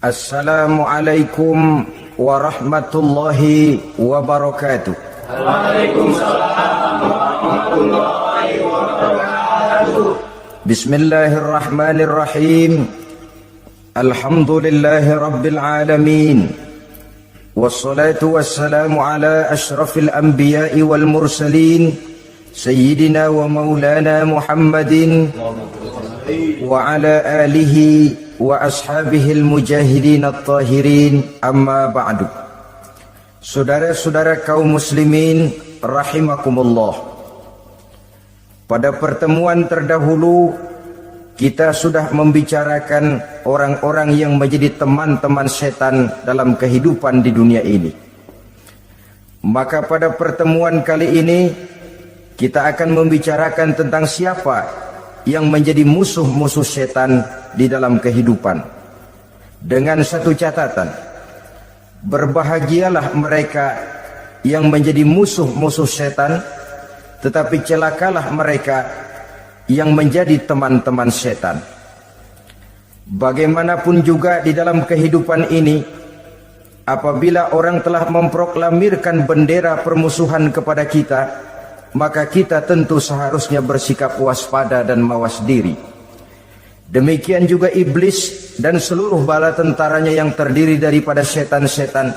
Assalamualaikum warahmatullahi wabarakatuh. Waalaikumsalam warahmatullahi wabarakatuh. Bismillahirrahmanirrahim. Alhamdulillahi rabbil alamin. Wassalatu wassalamu ala ashrafil anbiya'i wal mursalin Sayyidina wa maulana Muhammadin wa ala alihi wa ashabihil mujahidin at-tahirin, amma ba'du. Saudara-saudara kaum muslimin rahimakumullah, pada pertemuan terdahulu kita sudah membicarakan orang-orang yang menjadi teman-teman setan dalam kehidupan di dunia ini. Maka pada pertemuan kali ini kita akan membicarakan tentang siapa yang menjadi musuh-musuh setan di dalam kehidupan. Dengan satu catatan, berbahagialah mereka yang menjadi musuh-musuh setan, tetapi celakalah mereka yang menjadi teman-teman setan. Bagaimanapun juga di dalam kehidupan ini, apabila orang telah memproklamirkan bendera permusuhan kepada kita, maka kita tentu seharusnya bersikap waspada dan mawas diri. Demikian juga iblis dan seluruh bala tentaranya yang terdiri daripada setan-setan.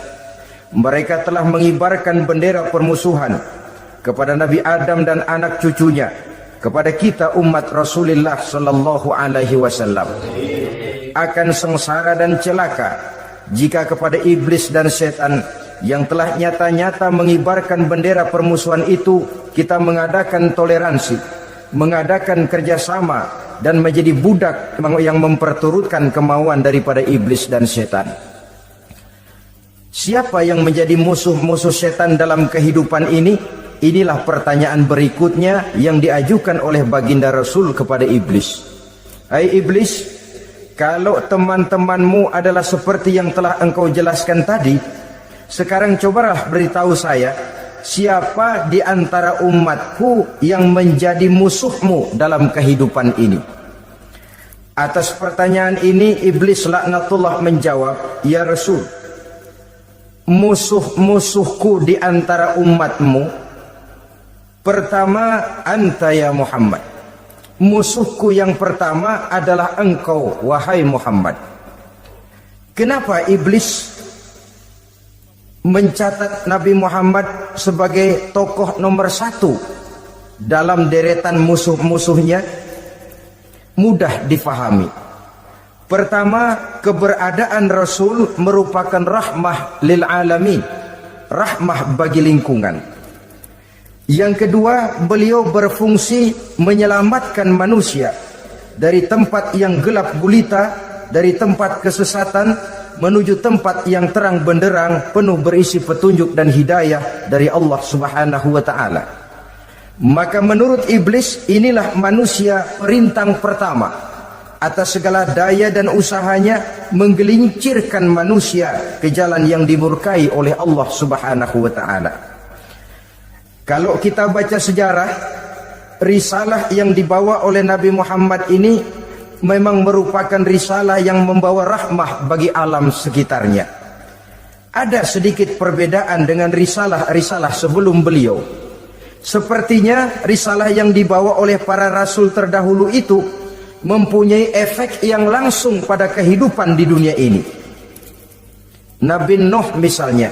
Mereka telah mengibarkan bendera permusuhan kepada Nabi Adam dan anak cucunya, kepada kita umat Rasulullah sallallahu alaihi wasallam. Akan sengsara dan celaka jika kepada iblis dan setan yang telah nyata-nyata mengibarkan bendera permusuhan itu kita mengadakan toleransi, mengadakan kerjasama, dan menjadi budak yang memperturutkan kemauan daripada iblis dan setan. Siapa yang menjadi musuh-musuh setan dalam kehidupan ini? Inilah pertanyaan berikutnya yang diajukan oleh baginda Rasul kepada iblis. Hai iblis, kalau teman-temanmu adalah seperti yang telah engkau jelaskan tadi, sekarang cobalah beritahu saya, siapa di antara umatku yang menjadi musuhmu dalam kehidupan ini? Atas pertanyaan ini iblis laknatullah menjawab, ya Rasul, musuh-musuhku di antara umatmu, pertama anta ya Muhammad. Musuhku yang pertama adalah engkau, wahai Muhammad. Kenapa iblis mencatat Nabi Muhammad sebagai tokoh nomor satu dalam deretan musuh-musuhnya? Mudah difahami. Pertama, keberadaan Rasul merupakan rahmah lil alamin, rahmah bagi lingkungan. Yang kedua, beliau berfungsi menyelamatkan manusia dari tempat yang gelap gulita, dari tempat kesesatan menuju tempat yang terang benderang penuh berisi petunjuk dan hidayah dari Allah Subhanahu wa taala. Maka menurut iblis, inilah manusia perintang pertama atas segala daya dan usahanya menggelincirkan manusia ke jalan yang dimurkai oleh Allah Subhanahu wa taala. Kalau kita baca sejarah, risalah yang dibawa oleh Nabi Muhammad ini memang merupakan risalah yang membawa rahmah bagi alam sekitarnya. Ada sedikit perbedaan dengan risalah-risalah sebelum beliau. Sepertinya risalah yang dibawa oleh para rasul terdahulu itu mempunyai efek yang langsung pada kehidupan di dunia ini. Nabi Nuh misalnya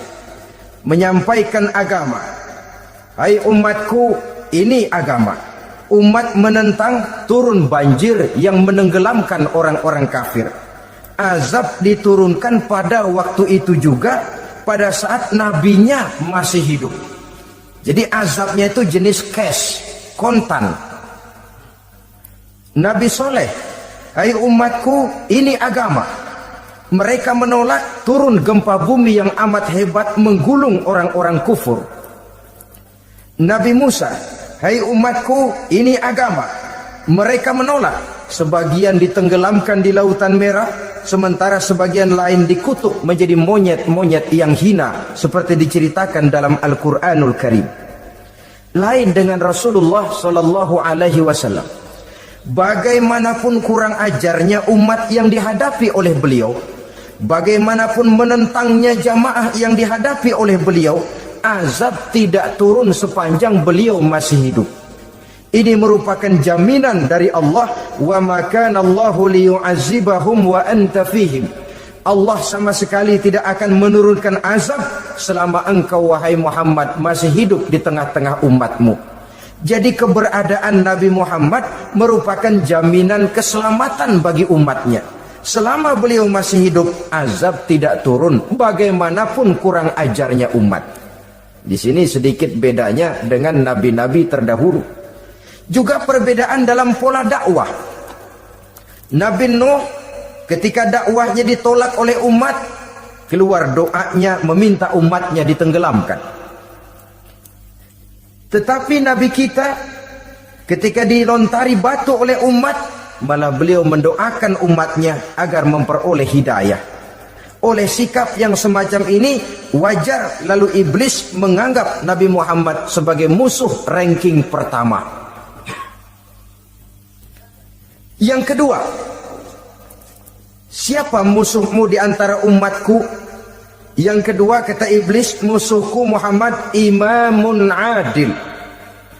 menyampaikan agama. Hai umatku, ini agama. Umat menentang, turun banjir yang menenggelamkan orang-orang kafir. Azab diturunkan pada waktu itu juga, pada saat nabinya masih hidup. Jadi azabnya itu jenis cash, kontan. Nabi Soleh, hai umatku, ini agama. Mereka menolak, turun gempa bumi yang amat hebat menggulung orang-orang kufur. Nabi Musa, hai umatku, ini agama. Mereka menolak, sebagian ditenggelamkan di Lautan Merah, sementara sebagian lain dikutuk menjadi monyet-monyet yang hina, seperti diceritakan dalam Al-Quranul Karim. Lain dengan Rasulullah Sallallahu Alaihi Wasallam. Bagaimanapun kurang ajarnya umat yang dihadapi oleh beliau, bagaimanapun menentangnya jamaah yang dihadapi oleh beliau, azab tidak turun sepanjang beliau masih hidup. Ini merupakan jaminan dari Allah, wa ma kana Allahu liyu'adzibahum wa anta fihim. Allah sama sekali tidak akan menurunkan azab selama engkau wahai Muhammad masih hidup di tengah-tengah umatmu. Jadi keberadaan Nabi Muhammad merupakan jaminan keselamatan bagi umatnya. Selama beliau masih hidup, azab tidak turun bagaimanapun kurang ajarnya umat. Di sini sedikit bedanya dengan nabi-nabi terdahulu. Juga perbedaan dalam pola dakwah. Nabi Nuh ketika dakwahnya ditolak oleh umat, keluar doanya meminta umatnya ditenggelamkan. Tetapi Nabi kita ketika dilontari batu oleh umat, malah beliau mendoakan umatnya agar memperoleh hidayah. Oleh sikap yang semacam ini wajar lalu iblis menganggap Nabi Muhammad sebagai musuh ranking pertama. Yang kedua, siapa musuhmu di antara umatku? Yang kedua kata iblis, musuhku Muhammad imamun adil,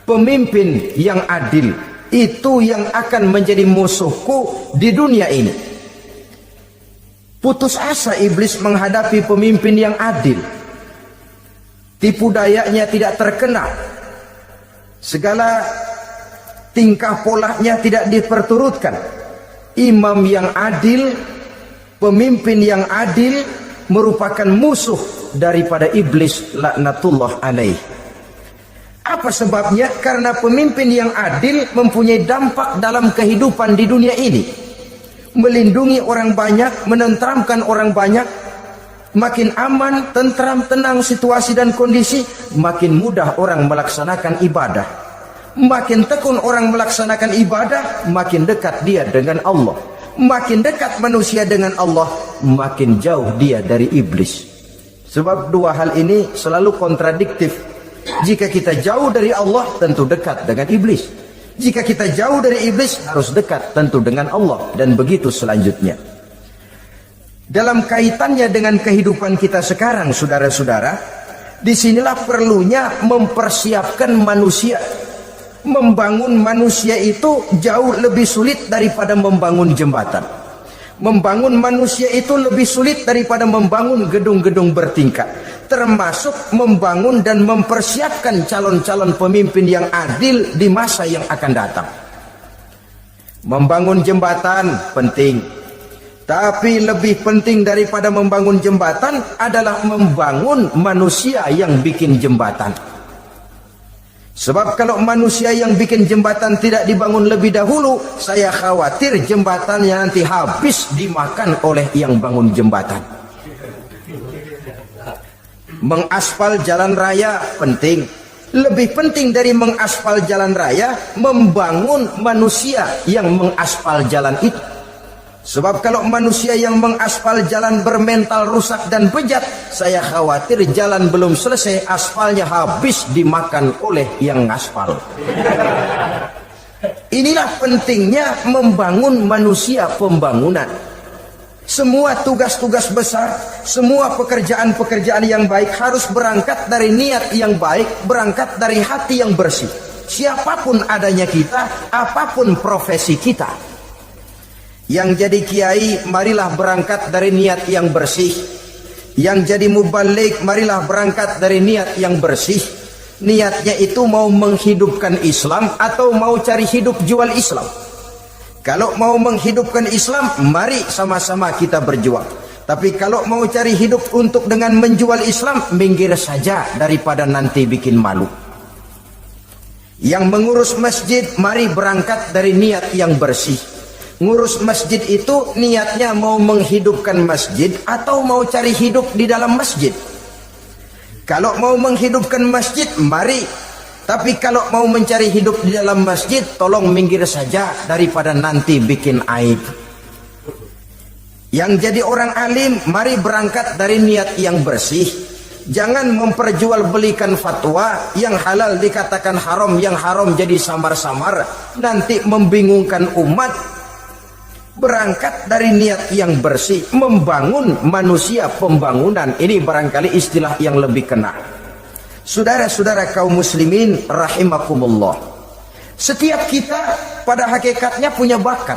pemimpin yang adil. Itu yang akan menjadi musuhku di dunia ini. Putus asa iblis menghadapi pemimpin yang adil. Tipu dayanya tidak terkena, segala tingkah polanya tidak diperturutkan. Imam yang adil, pemimpin yang adil merupakan musuh daripada iblis laknatullah alaih. Apa sebabnya? Karena pemimpin yang adil mempunyai dampak dalam kehidupan di dunia ini. Melindungi orang banyak, menenteramkan orang banyak. Makin aman, tentram, tenang situasi dan kondisi, makin mudah orang melaksanakan ibadah. Makin tekun orang melaksanakan ibadah, makin dekat dia dengan Allah. Makin dekat manusia dengan Allah, makin jauh dia dari iblis. Sebab dua hal ini selalu kontradiktif. Jika kita jauh dari Allah, tentu dekat dengan iblis. Jika kita jauh dari iblis, harus dekat tentu dengan Allah. Dan begitu selanjutnya. Dalam kaitannya dengan kehidupan kita sekarang, saudara-saudara, disinilah perlunya mempersiapkan manusia. Membangun manusia itu jauh lebih sulit daripada membangun jembatan. Membangun manusia itu lebih sulit daripada membangun gedung-gedung bertingkat. Termasuk membangun dan mempersiapkan calon-calon pemimpin yang adil di masa yang akan datang. Membangun jembatan penting, tapi lebih penting daripada membangun jembatan adalah membangun manusia yang bikin jembatan. Sebab kalau manusia yang bikin jembatan tidak dibangun lebih dahulu, saya khawatir jembatannya nanti habis dimakan oleh yang bangun jembatan. Mengaspal jalan raya penting. Lebih penting dari mengaspal jalan raya, membangun manusia yang mengaspal jalan itu. Sebab kalau manusia yang mengaspal jalan bermental rusak dan bejat, saya khawatir jalan belum selesai, aspalnya habis dimakan oleh yang ngaspal. Inilah pentingnya membangun manusia pembangunan. Semua tugas-tugas besar, semua pekerjaan-pekerjaan yang baik harus berangkat dari niat yang baik, berangkat dari hati yang bersih. Siapapun adanya kita, apapun profesi kita. Yang jadi kiai, marilah berangkat dari niat yang bersih. Yang jadi mubalik, marilah berangkat dari niat yang bersih. Niatnya itu mau menghidupkan Islam atau mau cari hidup jual Islam. Kalau mau menghidupkan Islam, mari sama-sama kita berjuang. Tapi kalau mau cari hidup untuk dengan menjual Islam, minggir saja daripada nanti bikin malu. Yang mengurus masjid, mari berangkat dari niat yang bersih. Ngurus masjid itu niatnya mau menghidupkan masjid atau mau cari hidup di dalam masjid. Kalau mau menghidupkan masjid, mari. Tapi kalau mau mencari hidup di dalam masjid, tolong minggir saja daripada nanti bikin aib. Yang jadi orang alim, mari berangkat dari niat yang bersih. Jangan memperjualbelikan fatwa, yang halal dikatakan haram, yang haram jadi samar-samar, nanti membingungkan umat. Berangkat dari niat yang bersih, membangun manusia, pembangunan ini barangkali istilah yang lebih kena. Saudara-saudara kaum muslimin rahimakumullah, setiap kita pada hakikatnya punya bakat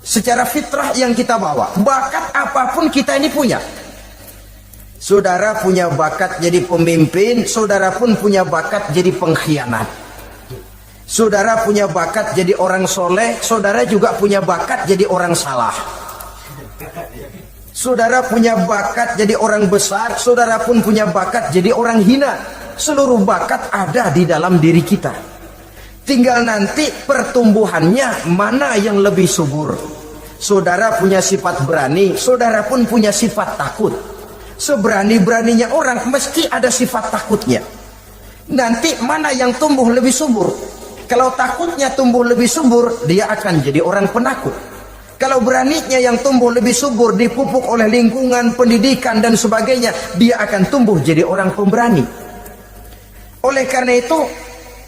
secara fitrah yang kita bawa. Bakat apapun kita ini punya. Saudara punya bakat jadi pemimpin, saudara pun punya bakat jadi pengkhianat. Saudara punya bakat jadi orang soleh, saudara juga punya bakat jadi orang salah. Saudara punya bakat jadi orang besar, saudara pun punya bakat jadi orang hina. Seluruh bakat ada di dalam diri kita. Tinggal nanti pertumbuhannya mana yang lebih subur. Saudara punya sifat berani, saudara pun punya sifat takut. Seberani-beraninya orang mesti ada sifat takutnya. Nanti mana yang tumbuh lebih subur? Kalau takutnya tumbuh lebih subur, dia akan jadi orang penakut. Kalau beraninya yang tumbuh lebih subur, dipupuk oleh lingkungan, pendidikan dan sebagainya, dia akan tumbuh jadi orang pemberani. Oleh karena itu,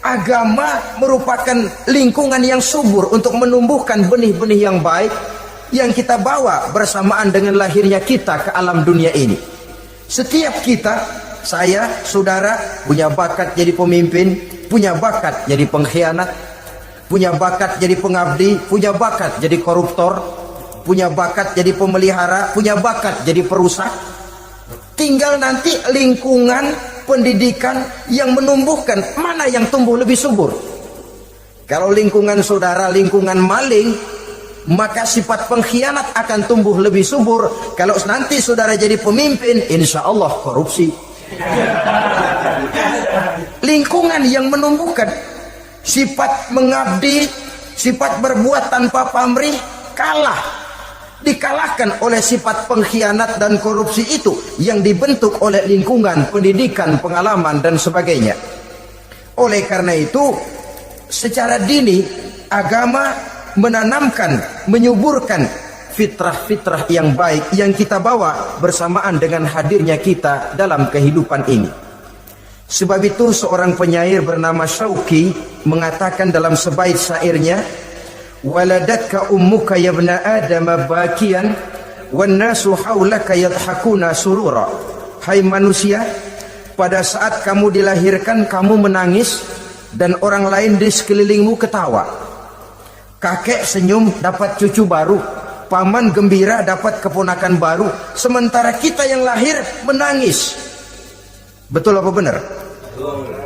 agama merupakan lingkungan yang subur untuk menumbuhkan benih-benih yang baik yang kita bawa bersamaan dengan lahirnya kita ke alam dunia ini. Setiap kita, saya, saudara, punya bakat jadi pemimpin, punya bakat jadi pengkhianat, punya bakat jadi pengabdi, punya bakat jadi koruptor, punya bakat jadi pemelihara, punya bakat jadi perusak. Tinggal nanti lingkungan pendidikan yang menumbuhkan mana yang tumbuh lebih subur. Kalau lingkungan saudara lingkungan maling, maka sifat pengkhianat akan tumbuh lebih subur. Kalau nanti saudara jadi pemimpin, insya Allah korupsi. Lingkungan yang menumbuhkan sifat mengabdi, sifat berbuat tanpa pamrih, dikalahkan oleh sifat pengkhianat dan korupsi itu yang dibentuk oleh lingkungan, pendidikan, pengalaman dan sebagainya. Oleh karena itu, secara dini agama menanamkan, menyuburkan fitrah-fitrah yang baik yang kita bawa bersamaan dengan hadirnya kita dalam kehidupan ini. Sebab itu seorang penyair bernama Syauqi mengatakan dalam sebaik syairnya, waladatka ummuka ya ibna adam bakian wan nasu haulaka yadhakuna surura. Hai manusia, pada saat kamu dilahirkan kamu menangis dan orang lain di sekelilingmu ketawa. Kakek senyum dapat cucu baru, paman gembira dapat keponakan baru, sementara kita yang lahir menangis. Betul apa benar?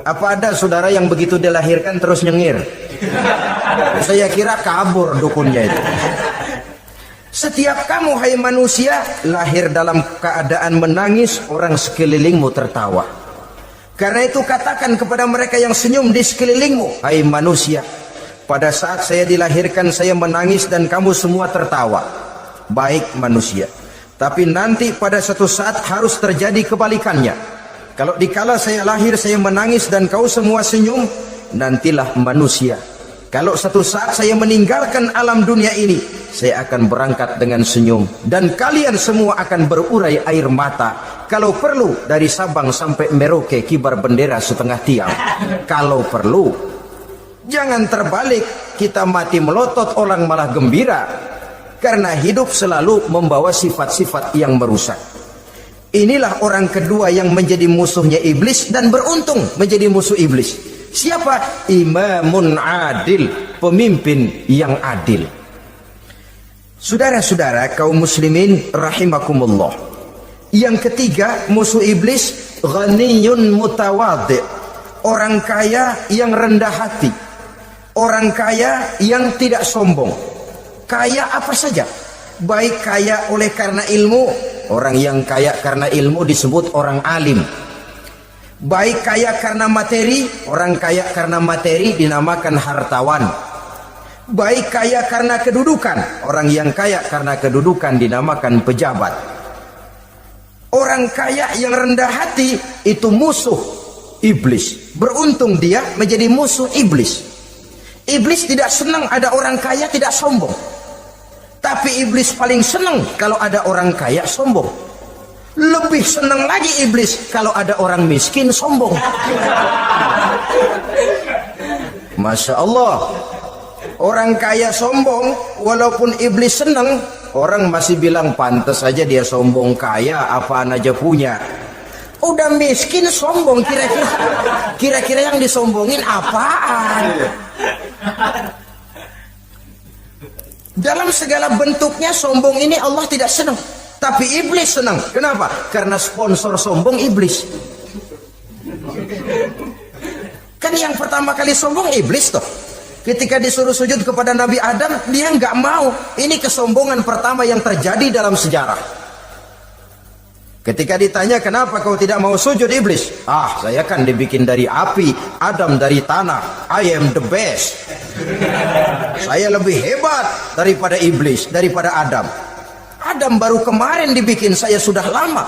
Apa ada saudara yang begitu dilahirkan terus nyengir? Saya kira kabur dukunnya itu. Setiap kamu hai manusia lahir dalam keadaan menangis, orang sekelilingmu tertawa. Karena itu katakan kepada mereka yang senyum di sekelilingmu, hai manusia, pada saat saya dilahirkan saya menangis dan kamu semua tertawa. Baik manusia, tapi nanti pada suatu saat harus terjadi kebalikannya. Kalau dikala saya lahir saya menangis dan kau semua senyum, nantilah manusia. Kalau satu saat saya meninggalkan alam dunia ini, saya akan berangkat dengan senyum dan kalian semua akan berurai air mata. Kalau perlu dari Sabang sampai Merauke kibar bendera setengah tiang. Kalau perlu, jangan terbalik, kita mati melotot orang malah gembira. Karena hidup selalu membawa sifat-sifat yang merusak. Inilah orang kedua yang menjadi musuhnya iblis dan beruntung menjadi musuh iblis. Siapa? Imamun adil, pemimpin yang adil. Saudara-saudara kaum muslimin rahimakumullah. Yang ketiga musuh iblis, ghaniyun mutawadhi, orang kaya yang rendah hati, orang kaya yang tidak sombong. Kaya apa saja, baik kaya oleh karena ilmu, orang yang kaya karena ilmu disebut orang alim. Baik kaya karena materi, orang kaya karena materi dinamakan hartawan. Baik kaya karena kedudukan, orang yang kaya karena kedudukan dinamakan pejabat. Orang kaya yang rendah hati itu musuh iblis. Beruntung dia menjadi musuh iblis. Iblis tidak senang ada orang kaya tidak sombong. Tapi iblis paling senang kalau ada orang kaya sombong. Lebih senang lagi iblis kalau ada orang miskin sombong. Masya Allah. Orang kaya sombong, walaupun iblis senang, orang masih bilang pantas saja dia sombong, kaya apaan aja punya. Udah miskin sombong, kira-kira yang disombongin apaan? Dalam segala bentuknya sombong ini Allah tidak senang, tapi iblis senang. Kenapa? Karena sponsor sombong iblis. Kan yang pertama kali sombong iblis toh. Ketika disuruh sujud kepada Nabi Adam, dia nggak mau. Ini kesombongan pertama yang terjadi dalam sejarah. Ketika ditanya kenapa kau tidak mau sujud iblis? Saya kan dibikin dari api, Adam dari tanah. I am the best. Saya lebih hebat daripada iblis, daripada Adam. Adam baru kemarin dibikin, saya sudah lama.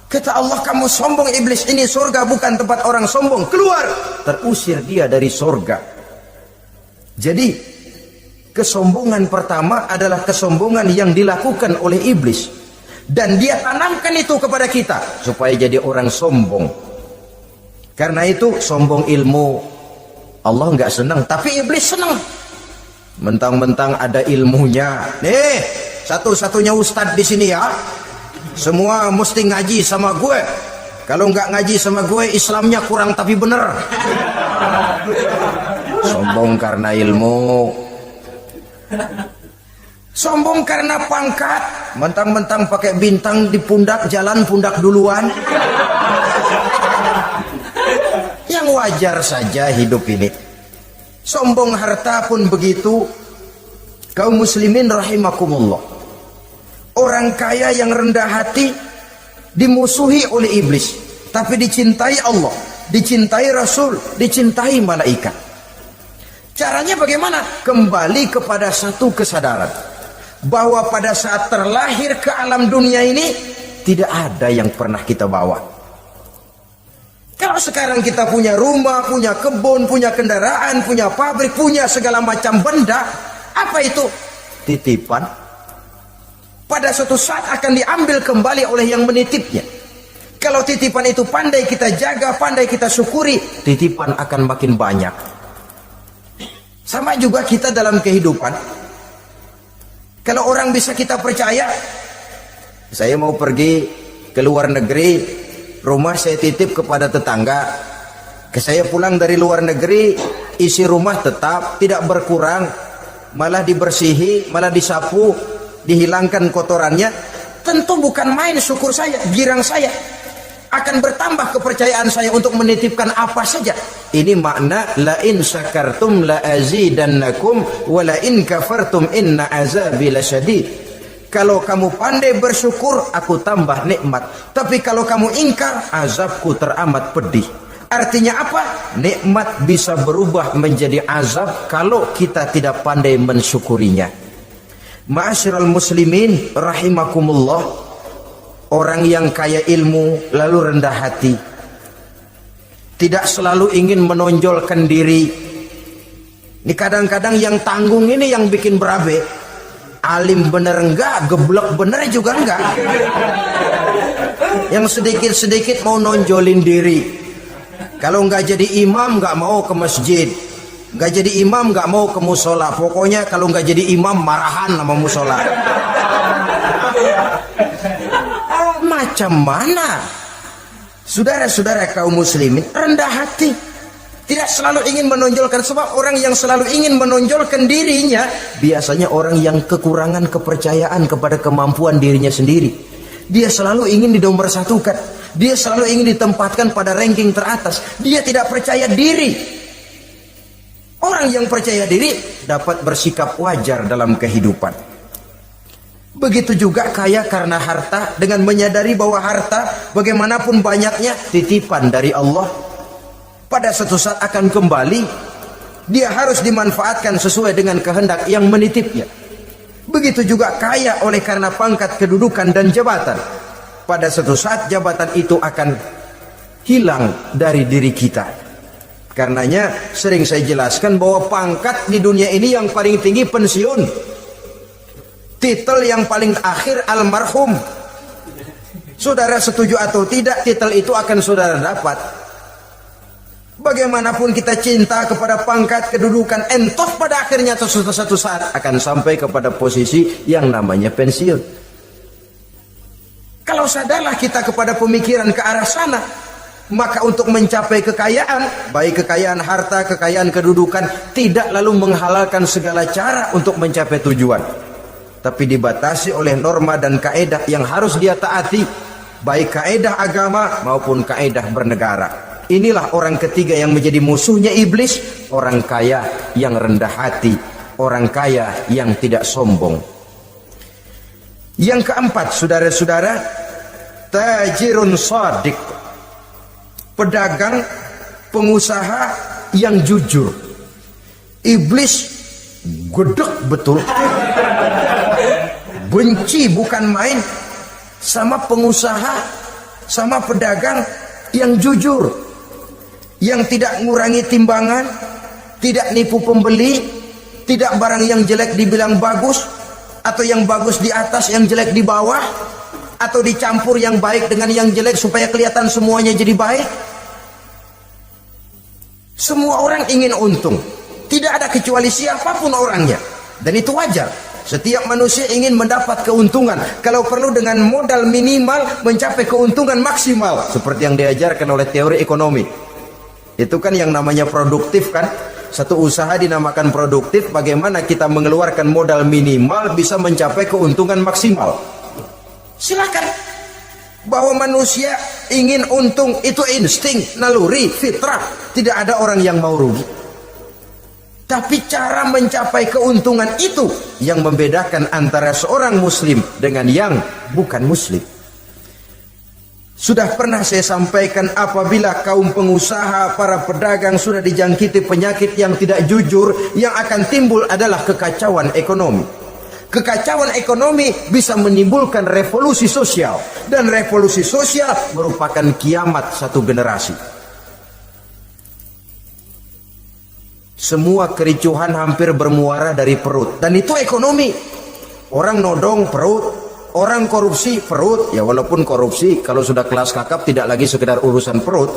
Kata Allah, kamu sombong iblis, ini surga bukan tempat orang sombong. Keluar. Terusir dia dari surga. Jadi kesombongan pertama adalah kesombongan yang dilakukan oleh iblis, dan dia tanamkan itu kepada kita supaya jadi orang sombong. Karena itu sombong ilmu Allah nggak senang, tapi iblis senang. Mentang-mentang ada ilmunya, nih satu-satunya ustadz di sini ya, semua mesti ngaji sama gue. Kalau nggak ngaji sama gue, Islamnya kurang tapi bener. Sombong karena ilmu, sombong karena pangkat. Mentang-mentang pakai bintang di pundak, jalan pundak duluan. Yang wajar saja hidup ini. Sombong harta pun begitu. Kaum muslimin rahimakumullah, orang kaya yang rendah hati dimusuhi oleh iblis, tapi dicintai Allah, dicintai Rasul, dicintai malaikat. Caranya bagaimana? Kembali kepada satu kesadaran bahwa pada saat terlahir ke alam dunia ini tidak ada yang pernah kita bawa. Kalau sekarang kita punya rumah, punya kebun, punya kendaraan, punya pabrik, punya segala macam benda, apa itu? Titipan. Pada suatu saat akan diambil kembali oleh yang menitipnya. Kalau titipan itu pandai kita jaga, pandai kita syukuri, titipan akan makin banyak. Sama juga kita dalam kehidupan. Kalau orang bisa kita percaya, saya mau pergi ke luar negeri, rumah saya titip kepada tetangga. Saya pulang dari luar negeri, isi rumah tetap tidak berkurang, malah dibersihi, malah disapu, dihilangkan kotorannya. Tentu bukan main syukur saya, girang saya. Akan bertambah kepercayaan saya untuk menitipkan apa saja. Ini makna la in syakartum la azidannakum wa la in kafartum inna azabi lasyadid. Kalau kamu pandai bersyukur, aku tambah nikmat. Tapi kalau kamu ingkar, azabku teramat pedih. Artinya apa? Nikmat bisa berubah menjadi azab kalau kita tidak pandai mensyukurinya. Ma'asyiral muslimin rahimakumullah, orang yang kaya ilmu lalu rendah hati, tidak selalu ingin menonjolkan diri. Ini kadang-kadang yang tanggung ini yang bikin berabe. Alim bener enggak, geblek bener juga enggak. Yang sedikit-sedikit mau nonjolin diri. Kalau enggak jadi imam enggak mau ke masjid, enggak jadi imam enggak mau ke musola. Pokoknya kalau enggak jadi imam marahan sama musola. Macam mana? Saudara-saudara kaum muslimin, rendah hati, tidak selalu ingin menonjolkan. Sebab orang yang selalu ingin menonjolkan dirinya biasanya orang yang kekurangan kepercayaan kepada kemampuan dirinya sendiri. Dia selalu ingin dinomorsatukan, dia selalu ingin ditempatkan pada ranking teratas. Dia tidak percaya diri. Orang yang percaya diri dapat bersikap wajar dalam kehidupan. Begitu juga kaya karena harta, dengan menyadari bahwa harta bagaimanapun banyaknya titipan dari Allah. Pada suatu saat akan kembali, dia harus dimanfaatkan sesuai dengan kehendak yang menitipnya. Begitu juga kaya oleh karena pangkat, kedudukan dan jabatan. Pada suatu saat jabatan itu akan hilang dari diri kita. Karenanya sering saya jelaskan bahwa pangkat di dunia ini yang paling tinggi pensiun. Titel yang paling akhir almarhum. Saudara setuju atau tidak, titel itu akan saudara dapat. Bagaimanapun kita cinta kepada pangkat, kedudukan, entoh pada akhirnya suatu saat akan sampai kepada posisi yang namanya pensiun. Kalau sadarlah kita kepada pemikiran ke arah sana, maka untuk mencapai kekayaan, baik kekayaan harta, kekayaan kedudukan, tidak lalu menghalalkan segala cara untuk mencapai tujuan, tapi dibatasi oleh norma dan kaedah yang harus dia taati, baik kaedah agama maupun kaedah bernegara. Inilah orang ketiga yang menjadi musuhnya iblis, orang kaya yang rendah hati, orang kaya yang tidak sombong. Yang keempat, saudara-saudara, tajirun shadiq, pedagang, pengusaha yang jujur. Iblis gedek betul, benci bukan main sama pengusaha, sama pedagang yang jujur, yang tidak ngurangi timbangan, tidak nipu pembeli, tidak barang yang jelek dibilang bagus, atau yang bagus di atas yang jelek di bawah, atau dicampur yang baik dengan yang jelek supaya kelihatan semuanya jadi baik. Semua orang ingin untung, tidak ada kecuali siapapun orangnya, dan itu wajar. Setiap manusia ingin mendapat keuntungan, kalau perlu dengan modal minimal mencapai keuntungan maksimal, seperti yang diajarkan oleh teori ekonomi. Itu kan yang namanya produktif kan. Satu usaha dinamakan produktif, bagaimana kita mengeluarkan modal minimal bisa mencapai keuntungan maksimal. Silakan. Bahwa manusia ingin untung itu insting, naluri, fitrah. Tidak ada orang yang mau rugi. Tapi cara mencapai keuntungan itu yang membedakan antara seorang muslim dengan yang bukan muslim. Sudah pernah saya sampaikan, apabila kaum pengusaha, para pedagang sudah dijangkiti penyakit yang tidak jujur, yang akan timbul adalah kekacauan ekonomi. Kekacauan ekonomi bisa menimbulkan revolusi sosial, dan revolusi sosial merupakan kiamat satu generasi. Semua kericuhan hampir bermuara dari perut, dan itu ekonomi. Orang nodong perut, orang korupsi perut. Ya walaupun korupsi kalau sudah kelas kakap tidak lagi sekedar urusan perut.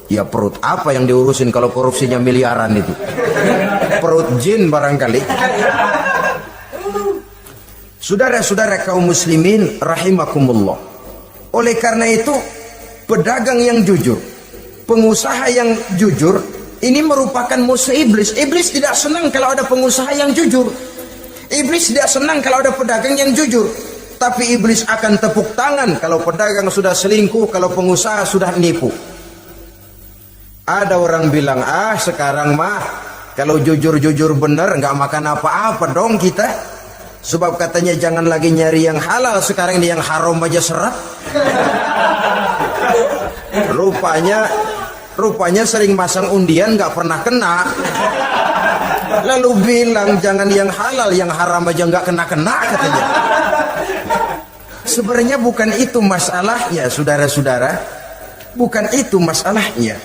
Ya perut apa yang diurusin kalau korupsinya miliaran itu? Perut jin barangkali. Saudara-saudara kaum muslimin rahimakumullah. Oleh karena itu, pedagang yang jujur, pengusaha yang jujur, ini merupakan musuh iblis. Iblis tidak senang kalau ada pengusaha yang jujur. Iblis tidak senang kalau ada pedagang yang jujur. Tapi iblis akan tepuk tangan kalau pedagang sudah selingkuh, kalau pengusaha sudah nipu. Ada orang bilang, sekarang mah kalau jujur-jujur bener nggak makan apa-apa dong kita. Sebab katanya jangan lagi nyari yang halal, sekarang ini yang haram aja seret. Rupanya sering masang undian nggak pernah kena. Lalu bilang jangan yang halal, yang haram aja nggak kena katanya. Sebenarnya bukan itu masalahnya, saudara-saudara. Bukan itu masalahnya.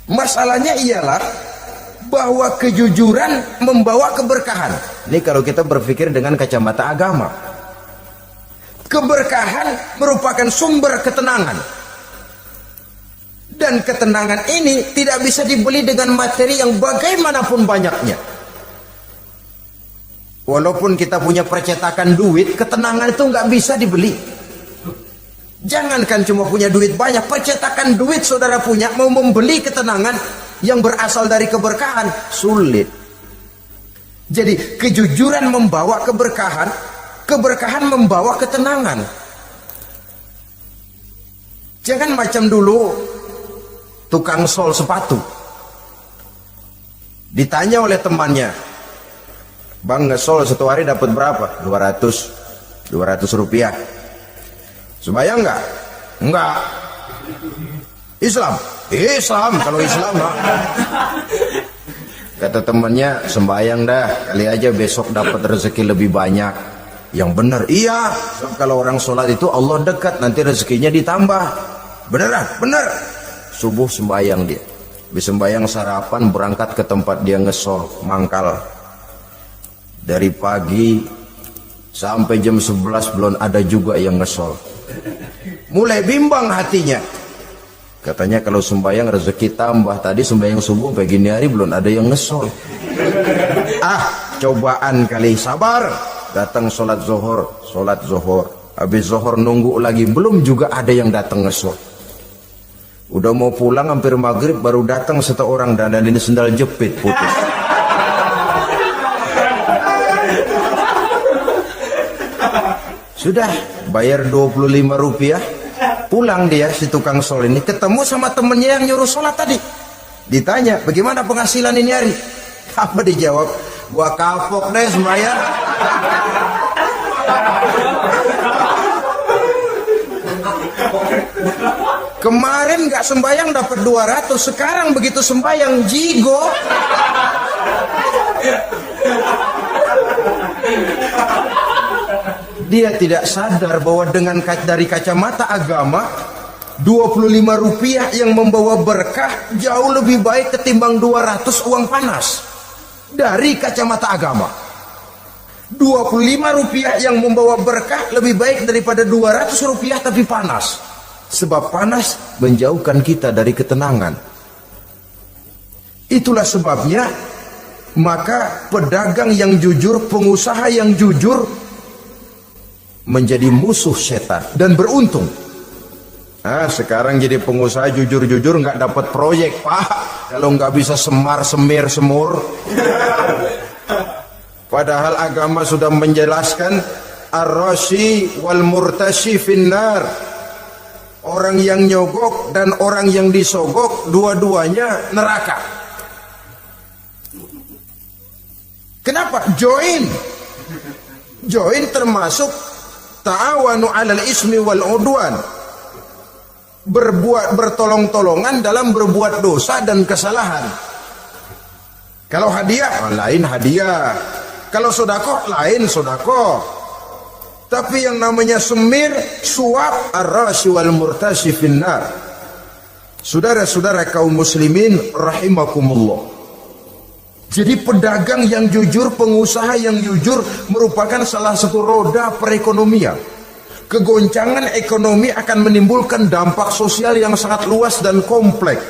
Masalahnya ialah bahwa kejujuran membawa keberkahan. Ini kalau kita berpikir dengan kacamata agama. Keberkahan merupakan sumber ketenangan. Dan ketenangan ini tidak bisa dibeli dengan materi yang bagaimanapun banyaknya. Walaupun kita punya percetakan duit, ketenangan itu nggak bisa dibeli. Jangankan cuma punya duit banyak, percetakan duit saudara punya, mau membeli ketenangan yang berasal dari keberkahan, sulit. Jadi kejujuran membawa keberkahan, keberkahan membawa ketenangan. Jangan macam dulu tukang sol sepatu, ditanya oleh temannya, bang ngesol satu hari dapat berapa? 200 rupiah. Sembayang enggak? Enggak. Islam kalau Islam nah. Kata temannya, sembayang dah, kali aja besok dapat rezeki lebih banyak. Yang benar, iya, kalau orang sholat itu Allah dekat, nanti rezekinya ditambah. Beneran? Bener. Subuh sembayang dia, habis sembayang sarapan berangkat ke tempat dia ngesol mangkal. Dari pagi sampai jam 11 belum ada juga yang ngesol. Mulai bimbang hatinya. Katanya kalau sembahyang rezeki tambah. Tadi sembahyang subuh pagi hari belum ada yang ngesol. Cobaan kali, sabar. Datang sholat zuhur. Habis zuhur nunggu lagi, belum juga ada yang datang ngesol. Udah mau pulang hampir maghrib baru datang satu orang, dan ini sendal jepit putus. Sudah bayar 25 rupiah. Pulang dia si tukang sol ini ketemu sama temennya yang nyuruh sholat tadi. Ditanya, bagaimana penghasilan ini hari? Apa dijawab? Gua kapok deh sembahyang. Kemarin nggak sembahyang dapat 200, sekarang begitu sembahyang jigo. Dia tidak sadar bahwa dengan dari kacamata agama 25 rupiah yang membawa berkah jauh lebih baik ketimbang 200 uang panas. Dari kacamata agama 25 rupiah yang membawa berkah lebih baik daripada 200 rupiah tapi panas. Sebab panas menjauhkan kita dari ketenangan. Itulah sebabnya maka pedagang yang jujur, pengusaha yang jujur menjadi musuh setan dan beruntung. Sekarang jadi pengusaha jujur-jujur nggak dapat proyek, Pak. Kalau nggak bisa semur. Padahal agama sudah menjelaskan ar-rashi wal murtashi finnar. Orang yang nyogok dan orang yang disogok dua-duanya neraka. Kenapa? Join termasuk ta'awanu 'alal ismi wal 'udwan. Bertolong-tolongan dalam berbuat dosa dan kesalahan. Kalau hadiah lain hadiah, kalau sedekah lain sedekah. Tapi yang namanya semir, suap, ar-rashi wal murtashi finnar. Saudara-saudara kaum muslimin rahimakumullah. Jadi pedagang yang jujur, pengusaha yang jujur merupakan salah satu roda perekonomian. Kegoncangan ekonomi akan menimbulkan dampak sosial yang sangat luas dan kompleks.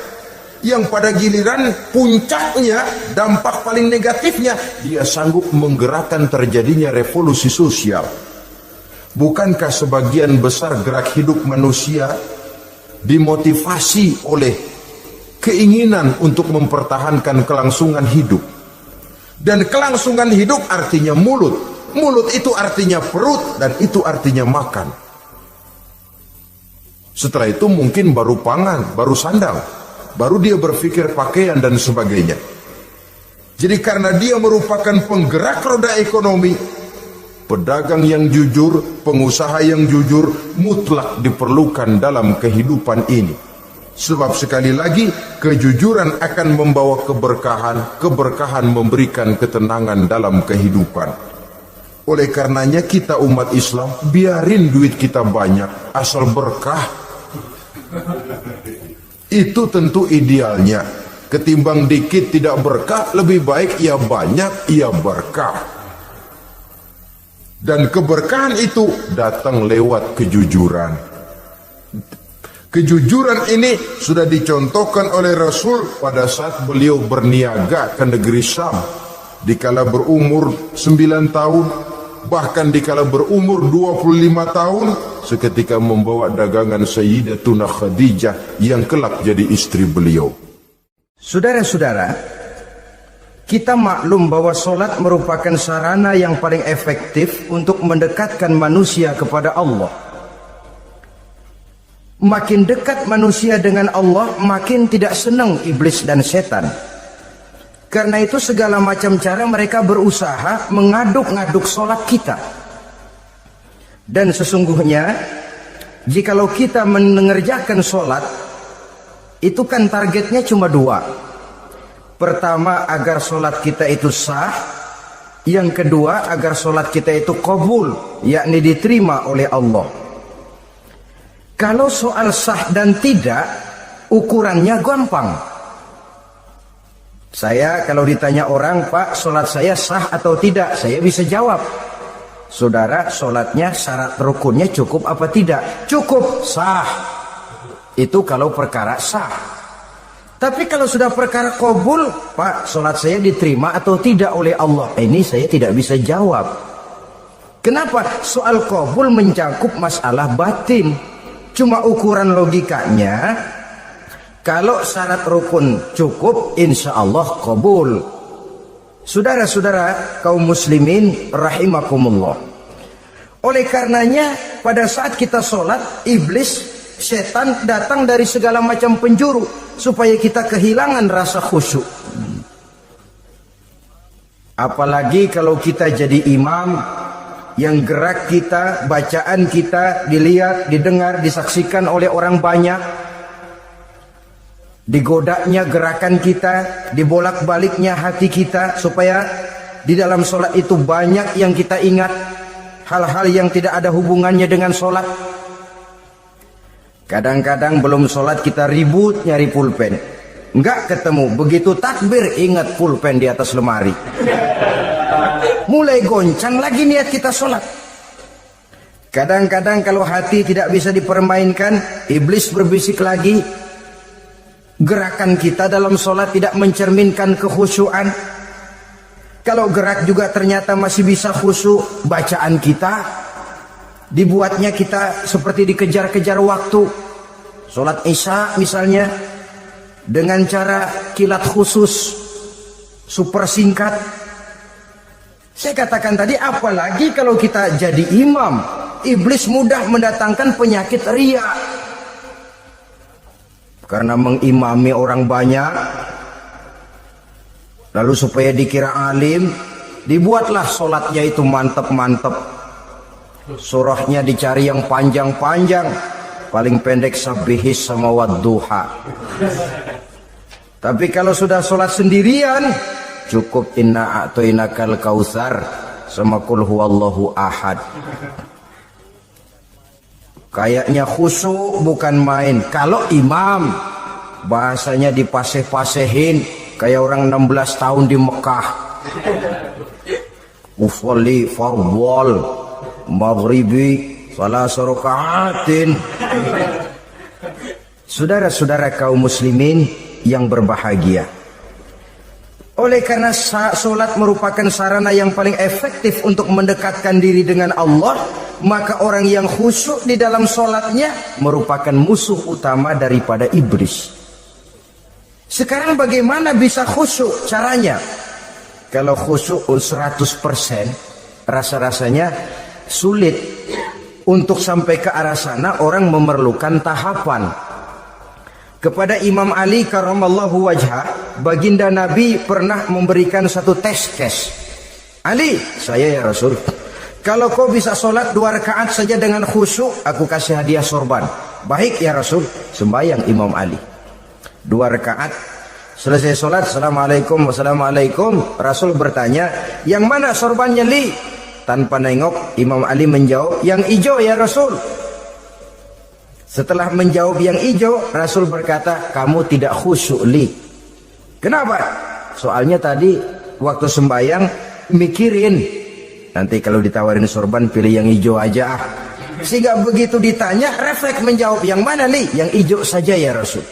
Yang pada giliran puncaknya, dampak paling negatifnya, dia sanggup menggerakkan terjadinya revolusi sosial. Bukankah sebagian besar gerak hidup manusia dimotivasi oleh keinginan untuk mempertahankan kelangsungan hidup? Dan kelangsungan hidup artinya mulut. Mulut itu artinya perut, dan itu artinya makan. Setelah itu mungkin baru pangan, baru sandang, baru dia berpikir pakaian dan sebagainya. Jadi karena dia merupakan penggerak roda ekonomi, pedagang yang jujur, pengusaha yang jujur mutlak diperlukan dalam kehidupan ini. Sebab sekali lagi kejujuran akan membawa keberkahan, keberkahan memberikan ketenangan dalam kehidupan. Oleh karenanya kita umat Islam biarin duit kita banyak asal berkah. Itu tentu idealnya. Ketimbang dikit tidak berkah, lebih baik ia banyak ia berkah. Dan keberkahan itu datang lewat kejujuran. Kejujuran ini sudah dicontohkan oleh Rasul pada saat beliau berniaga ke negeri Syam. Dikala berumur 9 tahun, bahkan dikala berumur 25 tahun, seketika membawa dagangan Sayyidatuna Khadijah yang kelak jadi istri beliau. Saudara-saudara, kita maklum bahwa sholat merupakan sarana yang paling efektif untuk mendekatkan manusia kepada Allah. Makin dekat manusia dengan Allah, makin tidak senang iblis dan setan. Karena itu segala macam cara mereka berusaha mengaduk-ngaduk sholat kita. Dan sesungguhnya, jikalau kita mengerjakan sholat, itu kan targetnya cuma 2. Pertama, agar sholat kita itu sah. Yang kedua, agar sholat kita itu qabul, yakni diterima oleh Allah. Kalau soal sah dan tidak, ukurannya gampang. Saya kalau ditanya orang, Pak, sholat saya sah atau tidak, saya bisa jawab. Saudara, sholatnya syarat rukunnya cukup apa tidak? Cukup, sah. Itu kalau perkara sah. Tapi kalau sudah perkara qabul, Pak, sholat saya diterima atau tidak oleh Allah? Ini saya tidak bisa jawab. Kenapa? Soal qabul mencakup masalah batin. Cuma ukuran logikanya, kalau syarat rukun cukup, insya Allah qabul. Saudara-saudara kaum muslimin rahimakumullah. Oleh karenanya, pada saat kita sholat, iblis, setan datang dari segala macam penjuru supaya kita kehilangan rasa khusyuk. Apalagi kalau kita jadi imam, yang gerak kita, bacaan kita dilihat, didengar, disaksikan oleh orang banyak. Digodanya gerakan kita, dibolak-baliknya hati kita, supaya di dalam sholat itu banyak yang kita ingat, hal-hal yang tidak ada hubungannya dengan sholat. Kadang-kadang belum sholat kita ribut nyari pulpen, enggak ketemu, begitu takbir ingat pulpen di atas lemari. Mulai goncang lagi niat kita sholat. Kadang-kadang kalau hati tidak bisa dipermainkan, iblis berbisik lagi. Gerakan kita dalam sholat tidak mencerminkan kekhusyuan. Kalau gerak juga ternyata masih bisa khusyuk, bacaan kita dibuatnya kita seperti dikejar-kejar waktu. Sholat isya misalnya, dengan cara kilat khusus, super singkat. Saya katakan tadi, apalagi kalau kita jadi imam, iblis mudah mendatangkan penyakit riya. Karena mengimami orang banyak, lalu supaya dikira alim, dibuatlah sholatnya itu mantep-mantep. Surahnya dicari yang panjang-panjang, paling pendek sabihis sama wadduha. Tapi kalau sudah sholat sendirian, cukup inna a'toinakal kautsar sama kul huwallahu ahad. Kayaknya khusyuk bukan main. Kalau imam, bahasanya dipaseh-pasehin kayak orang 16 tahun di Mekah. Ufolli fardwal maghribi salah rakaatin. Saudara-saudara kaum muslimin yang berbahagia, oleh karena sholat merupakan sarana yang paling efektif untuk mendekatkan diri dengan Allah, maka orang yang khusyuk di dalam sholatnya merupakan musuh utama daripada iblis. Sekarang bagaimana bisa khusyuk? Caranya, kalau khusyuk 100%, rasa-rasanya sulit. Untuk sampai ke arah sana orang memerlukan tahapan. Kepada Imam Ali karramallahu wajhah, baginda Nabi pernah memberikan satu tes case. Ali, saya ya Rasul, kalau kau bisa sholat 2 rakaat saja dengan khusyuk, aku kasih hadiah sorban. Baik ya Rasul. Sembahyang Imam Ali 2 rakaat, selesai sholat, assalamualaikum wassalamualaikum. Rasul bertanya, yang mana sorbannya Li? Tanpa nengok, Imam Ali menjawab, yang hijau ya Rasul. Setelah menjawab yang hijau, Rasul berkata, kamu tidak khusyuk Li. Kenapa? Soalnya tadi waktu sembahyang mikirin, nanti kalau ditawarin sorban pilih yang hijau aja. Sehingga begitu ditanya, refleks menjawab, yang mana Li? Yang hijau saja ya Rasul.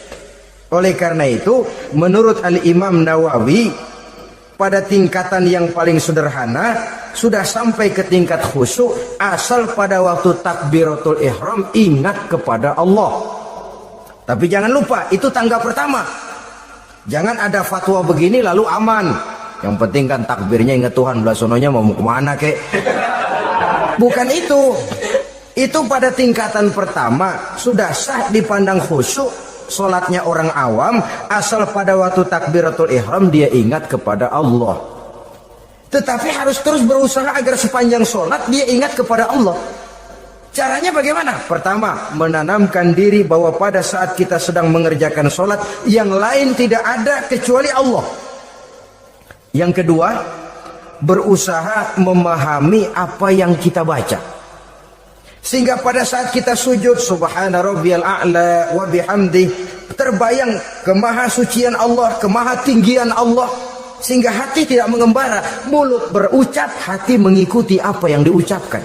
Oleh karena itu, menurut Al-Imam Nawawi, pada tingkatan yang paling sederhana, sudah sampai ke tingkat khusyuk asal pada waktu takbiratul ihram ingat kepada Allah. Tapi jangan lupa, itu tangga pertama. Jangan ada fatwa begini lalu aman. Yang penting kan takbirnya ingat Tuhan, belasononya mau kemana kek. Bukan itu. Itu pada tingkatan pertama sudah sah dipandang khusyuk sholatnya orang awam, asal pada waktu takbiratul ihram dia ingat kepada Allah. Tetapi harus terus berusaha agar sepanjang sholat dia ingat kepada Allah. Caranya bagaimana? Pertama, menanamkan diri bahwa pada saat kita sedang mengerjakan sholat, yang lain tidak ada kecuali Allah. Yang kedua, berusaha memahami apa yang kita baca, sehingga pada saat kita sujud, subhana rabbiyal a'la wa bihamdi, terbayang kemahasucian Allah, kemahatinggian Allah, sehingga hati tidak mengembara. Mulut berucap, hati mengikuti apa yang diucapkan.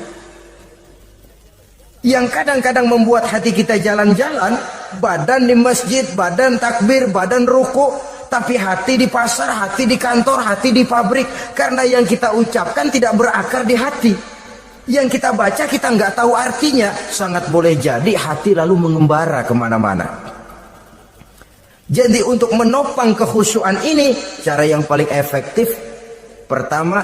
Yang kadang-kadang membuat hati kita jalan-jalan, badan di masjid, badan takbir, badan ruku, tapi hati di pasar, hati di kantor, hati di pabrik. Karena yang kita ucapkan tidak berakar di hati. Yang kita baca kita nggak tahu artinya. Sangat boleh jadi hati lalu mengembara kemana-mana. Jadi untuk menopang kekhusyuan ini, cara yang paling efektif, pertama,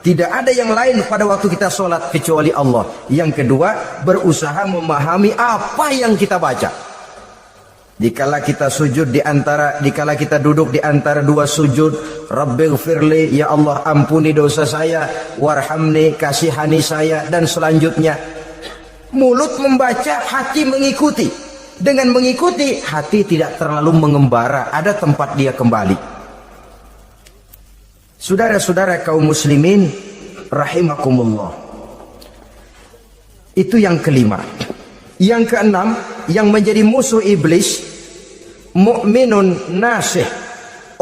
tidak ada yang lain pada waktu kita sholat kecuali Allah. Yang kedua, berusaha memahami apa yang kita baca. Dikala kita sujud dikala kita duduk di antara dua sujud, Rabbighfirli, ya Allah ampuni dosa saya, warhamni, kasihani saya, dan selanjutnya. Mulut membaca, hati mengikuti. Dengan mengikuti, hati tidak terlalu mengembara, ada tempat dia kembali. Saudara-saudara kaum muslimin rahimakumullah. Itu yang kelima. Yang keenam, yang menjadi musuh iblis, mukminun nasih,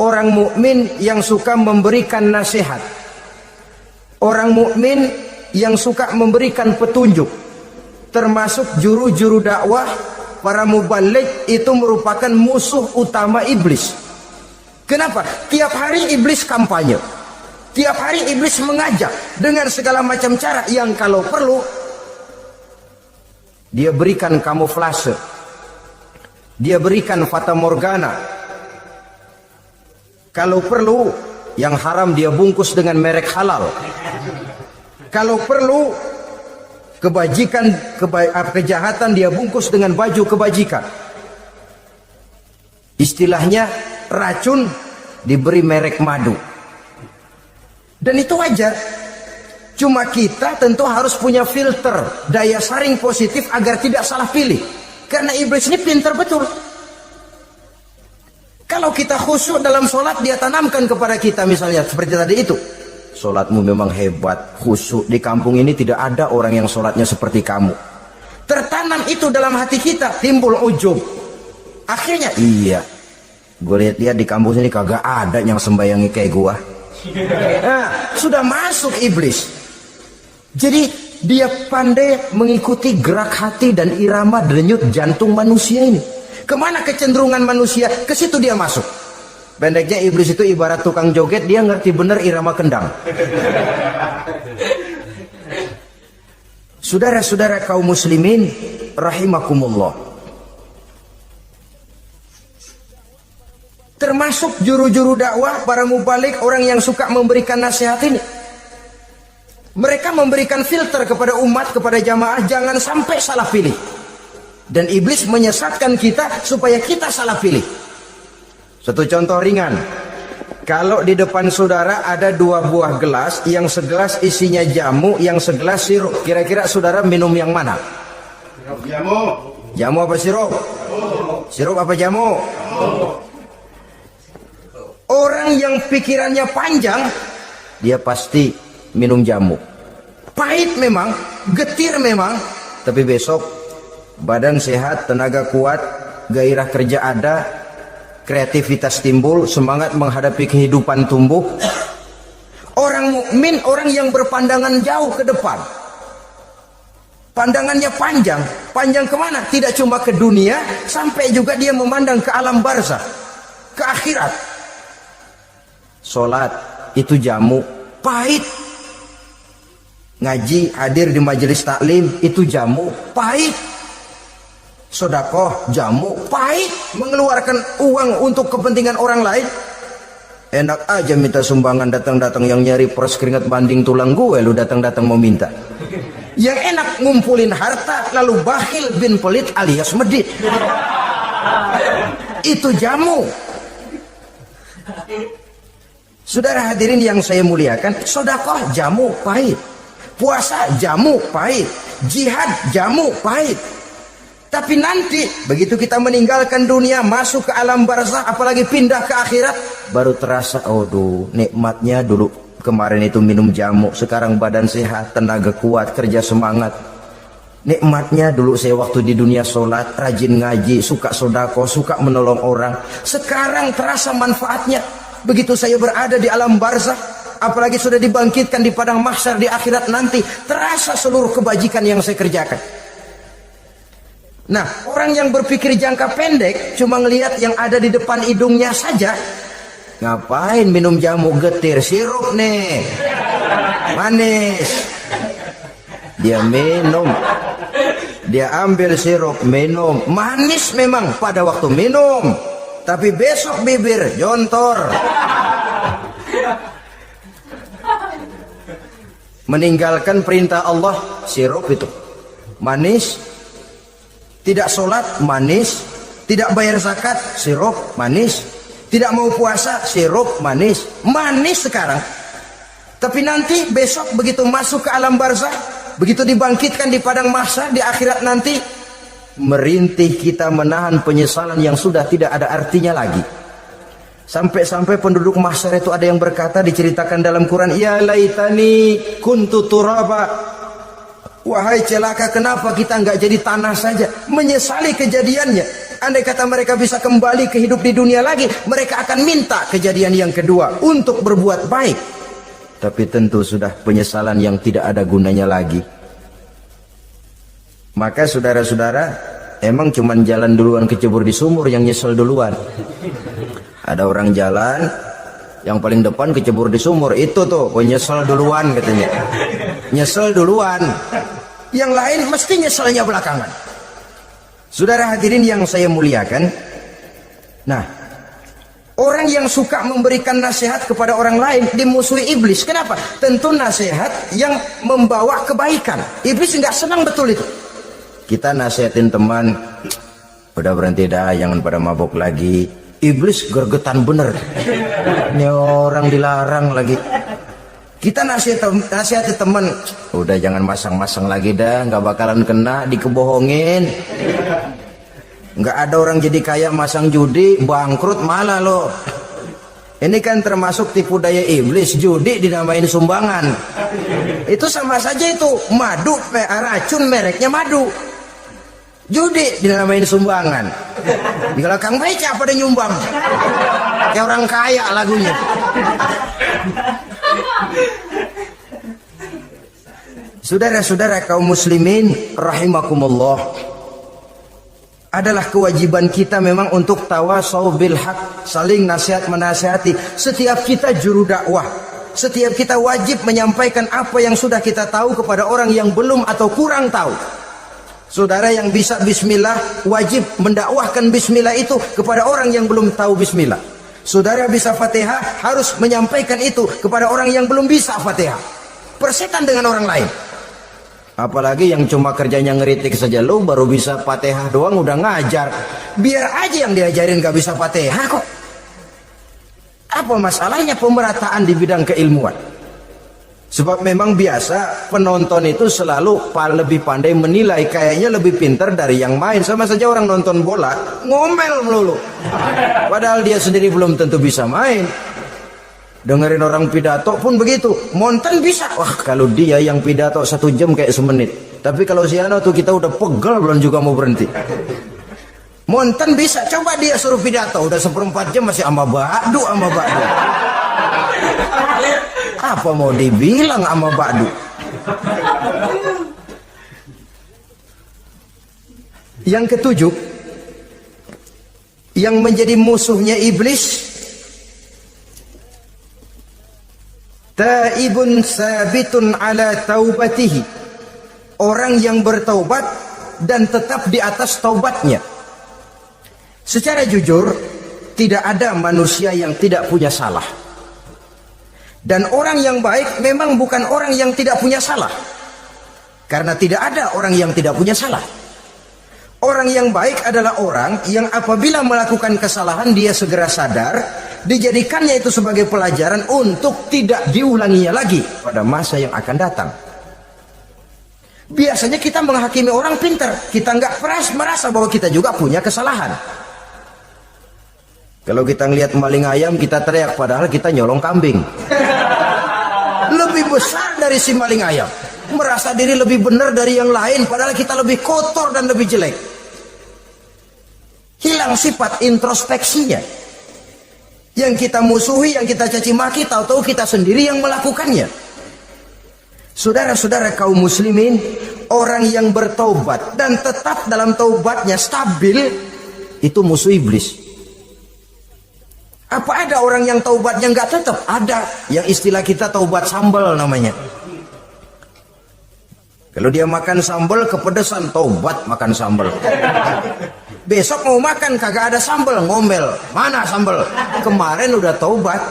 orang mukmin yang suka memberikan nasihat, orang mukmin yang suka memberikan petunjuk, termasuk juru-juru dakwah, para mubaligh itu merupakan musuh utama iblis. Kenapa? Tiap hari iblis kampanye, tiap hari iblis mengajak dengan segala macam cara yang kalau perlu dia berikan kamuflase, dia berikan fata morgana. Kalau perlu yang haram dia bungkus dengan merek halal. Kalau perlu kejahatan dia bungkus dengan baju kebajikan. Istilahnya racun diberi merek madu. Dan itu wajar. Cuma kita tentu harus punya filter, daya saring positif agar tidak salah pilih. Karena iblis ini pintar betul. Kalau kita khusyuk dalam sholat, dia tanamkan kepada kita misalnya seperti tadi itu. Sholatmu memang hebat, khusyuk. Di kampung ini tidak ada orang yang sholatnya seperti kamu. Tertanam itu dalam hati kita, timbul ujub. Akhirnya, iya, gue lihat-lihat di kampung sini kagak ada yang sembayangi kayak gua. Nah, sudah masuk iblis. Jadi dia pandai mengikuti gerak hati dan irama denyut jantung manusia ini. Kemana kecenderungan manusia, ke situ dia masuk. Pendeknya iblis itu ibarat tukang joget, dia ngerti benar irama kendang. Saudara-saudara kaum muslimin rahimakumullah. Termasuk juru-juru dakwah, para mubaligh, orang yang suka memberikan nasihat ini. Mereka memberikan filter kepada umat, kepada jamaah, jangan sampai salah pilih. Dan iblis menyesatkan kita supaya kita salah pilih. Satu contoh ringan. Kalau di depan saudara ada dua buah gelas, yang segelas isinya jamu, yang segelas sirup. Kira-kira saudara minum yang mana? Jamu. Jamu apa sirup? Sirup apa jamu? Orang yang pikirannya panjang, dia pasti minum jamu. Pahit memang, getir memang, tapi besok badan sehat, tenaga kuat, gairah kerja ada, kreativitas timbul, semangat menghadapi kehidupan tumbuh. Orang mukmin, orang yang berpandangan jauh ke depan. Pandangannya panjang. Panjang kemana? Tidak cuma ke dunia, sampai juga dia memandang ke alam barzakh, ke akhirat. Sholat itu jamu, pahit. Ngaji, hadir di majelis taklim, itu jamu, pahit. Sedekah, jamu, pahit. Mengeluarkan uang untuk kepentingan orang lain. Enak aja minta sumbangan, datang-datang yang nyari pers keringat banding tulang gue, lu datang-datang mau minta. Yang enak ngumpulin harta, lalu bakhil bin pelit alias medit. Itu jamu. Saudara hadirin yang saya muliakan, sedekah jamu, pahit. Puasa jamu, pahit. Jihad jamu, pahit. Tapi nanti begitu kita meninggalkan dunia, masuk ke alam barzakh, apalagi pindah ke akhirat, baru terasa, aduh, nikmatnya dulu kemarin itu minum jamu, sekarang badan sehat, tenaga kuat, kerja semangat. Nikmatnya dulu saya waktu di dunia sholat, rajin ngaji, suka sedekah, suka menolong orang. Sekarang terasa manfaatnya. Begitu saya berada di alam barzakh, apalagi sudah dibangkitkan di padang mahsyar di akhirat nanti, terasa seluruh kebajikan yang saya kerjakan. Nah, orang yang berpikir jangka pendek cuma ngelihat yang ada di depan hidungnya saja. Ngapain minum jamu getir, sirup nih, manis. Dia minum, dia ambil sirup, minum, manis memang pada waktu minum, tapi besok bibir jontor. Meninggalkan perintah Allah, sirup itu manis. Tidak sholat, manis. Tidak bayar zakat, sirup, manis. Tidak mau puasa, sirup, manis. Manis sekarang. Tapi nanti besok begitu masuk ke alam barzakh, begitu dibangkitkan di padang mahsyar di akhirat nanti, merintih kita menahan penyesalan yang sudah tidak ada artinya lagi. Sampai-sampai penduduk mahsyar itu ada yang berkata, diceritakan dalam Quran, ya laitani kuntu turaba. Wahai celaka, kenapa kita nggak jadi tanah saja? Menyesali kejadiannya. Andai kata mereka bisa kembali ke hidup di dunia lagi, mereka akan minta kejadian yang kedua untuk berbuat baik. Tapi tentu sudah penyesalan yang tidak ada gunanya lagi. Maka saudara-saudara, emang cuman jalan duluan kecebur di sumur yang nyesel duluan. Ada orang jalan, yang paling depan kecebur di sumur, itu tuh nyesel duluan katanya. Nyesel duluan. Yang lain mesti nyeselnya belakangan. Saudara hadirin yang saya muliakan, nah, orang yang suka memberikan nasihat kepada orang lain dimusuhi iblis. Kenapa? Tentu nasihat yang membawa kebaikan. Iblis nggak senang betul itu. Kita nasihatin teman, udah berhenti dah, jangan pada mabok lagi. Iblis gergetan bener. Ini orang dilarang lagi. Kita nasihati teman, udah jangan masang-masang lagi dah, nggak bakalan kena, dikebohongin. Nggak ada orang jadi kaya masang judi, bangkrut malah lo. Ini kan termasuk tipu daya iblis, judi dinamain sumbangan. Itu sama saja itu, madu, racun mereknya madu. Judi dinamain sumbangan. Di belakang beca pada nyumbang. Kayak orang kaya lagunya. Saudara-saudara kaum muslimin rahimakumullah, adalah kewajiban kita memang untuk tawasau bil haq, saling nasihat menasihati. Setiap kita juru dakwah, setiap kita wajib menyampaikan apa yang sudah kita tahu kepada orang yang belum atau kurang tahu. Saudara yang bisa bismillah wajib mendakwahkan bismillah itu kepada orang yang belum tahu bismillah. Saudara bisa Fatihah harus menyampaikan itu kepada orang yang belum bisa Fatihah. Persetan dengan orang lain. Apalagi yang cuma kerjanya ngeritik saja, lo baru bisa Fatihah doang udah ngajar. Biar aja yang diajarin gak bisa Fatihah kok. Apa masalahnya pemerataan di bidang keilmuan? Sebab memang biasa penonton itu selalu lebih pandai menilai, kayaknya lebih pintar dari yang main. Sama saja orang nonton bola ngomel melulu, padahal dia sendiri belum tentu bisa main. Dengerin orang pidato pun begitu, monten bisa. Wah, kalau dia yang pidato 1 jam kayak semenit. Tapi kalau si Ano tuh kita udah pegel belum juga mau berhenti. Monten bisa, coba dia suruh pidato udah 1/4 jam masih ama badu. Apa mau dibilang ama badu? Yang ketujuh, yang menjadi musuhnya iblis, taibun sabitun ala taubatihi, orang yang bertaubat dan tetap di atas taubatnya. Secara jujur, tidak ada manusia yang tidak punya salah. Dan orang yang baik memang bukan orang yang tidak punya salah. Karena tidak ada orang yang tidak punya salah. Orang yang baik adalah orang yang apabila melakukan kesalahan dia segera sadar, dijadikannya itu sebagai pelajaran untuk tidak diulanginya lagi pada masa yang akan datang. Biasanya kita menghakimi orang pintar, kita nggak merasa bahwa kita juga punya kesalahan. Kalau kita ngelihat maling ayam kita teriak, padahal kita nyolong kambing. Lebih besar dari si maling ayam, merasa diri lebih benar dari yang lain, padahal kita lebih kotor dan lebih jelek. Hilang sifat introspeksinya. Yang kita musuhi, yang kita caci maki, tahu-tahu kita sendiri yang melakukannya. Saudara-saudara kaum muslimin, orang yang bertaubat dan tetap dalam taubatnya stabil, itu musuh iblis. Apa ada orang yang taubatnya nggak tetap? Ada. Yang istilah kita taubat sambal namanya. Kalau dia makan sambal kepedesan, taubat makan sambal. Besok mau makan kagak ada sambal, ngomel. Mana sambal? Kemarin udah taubat,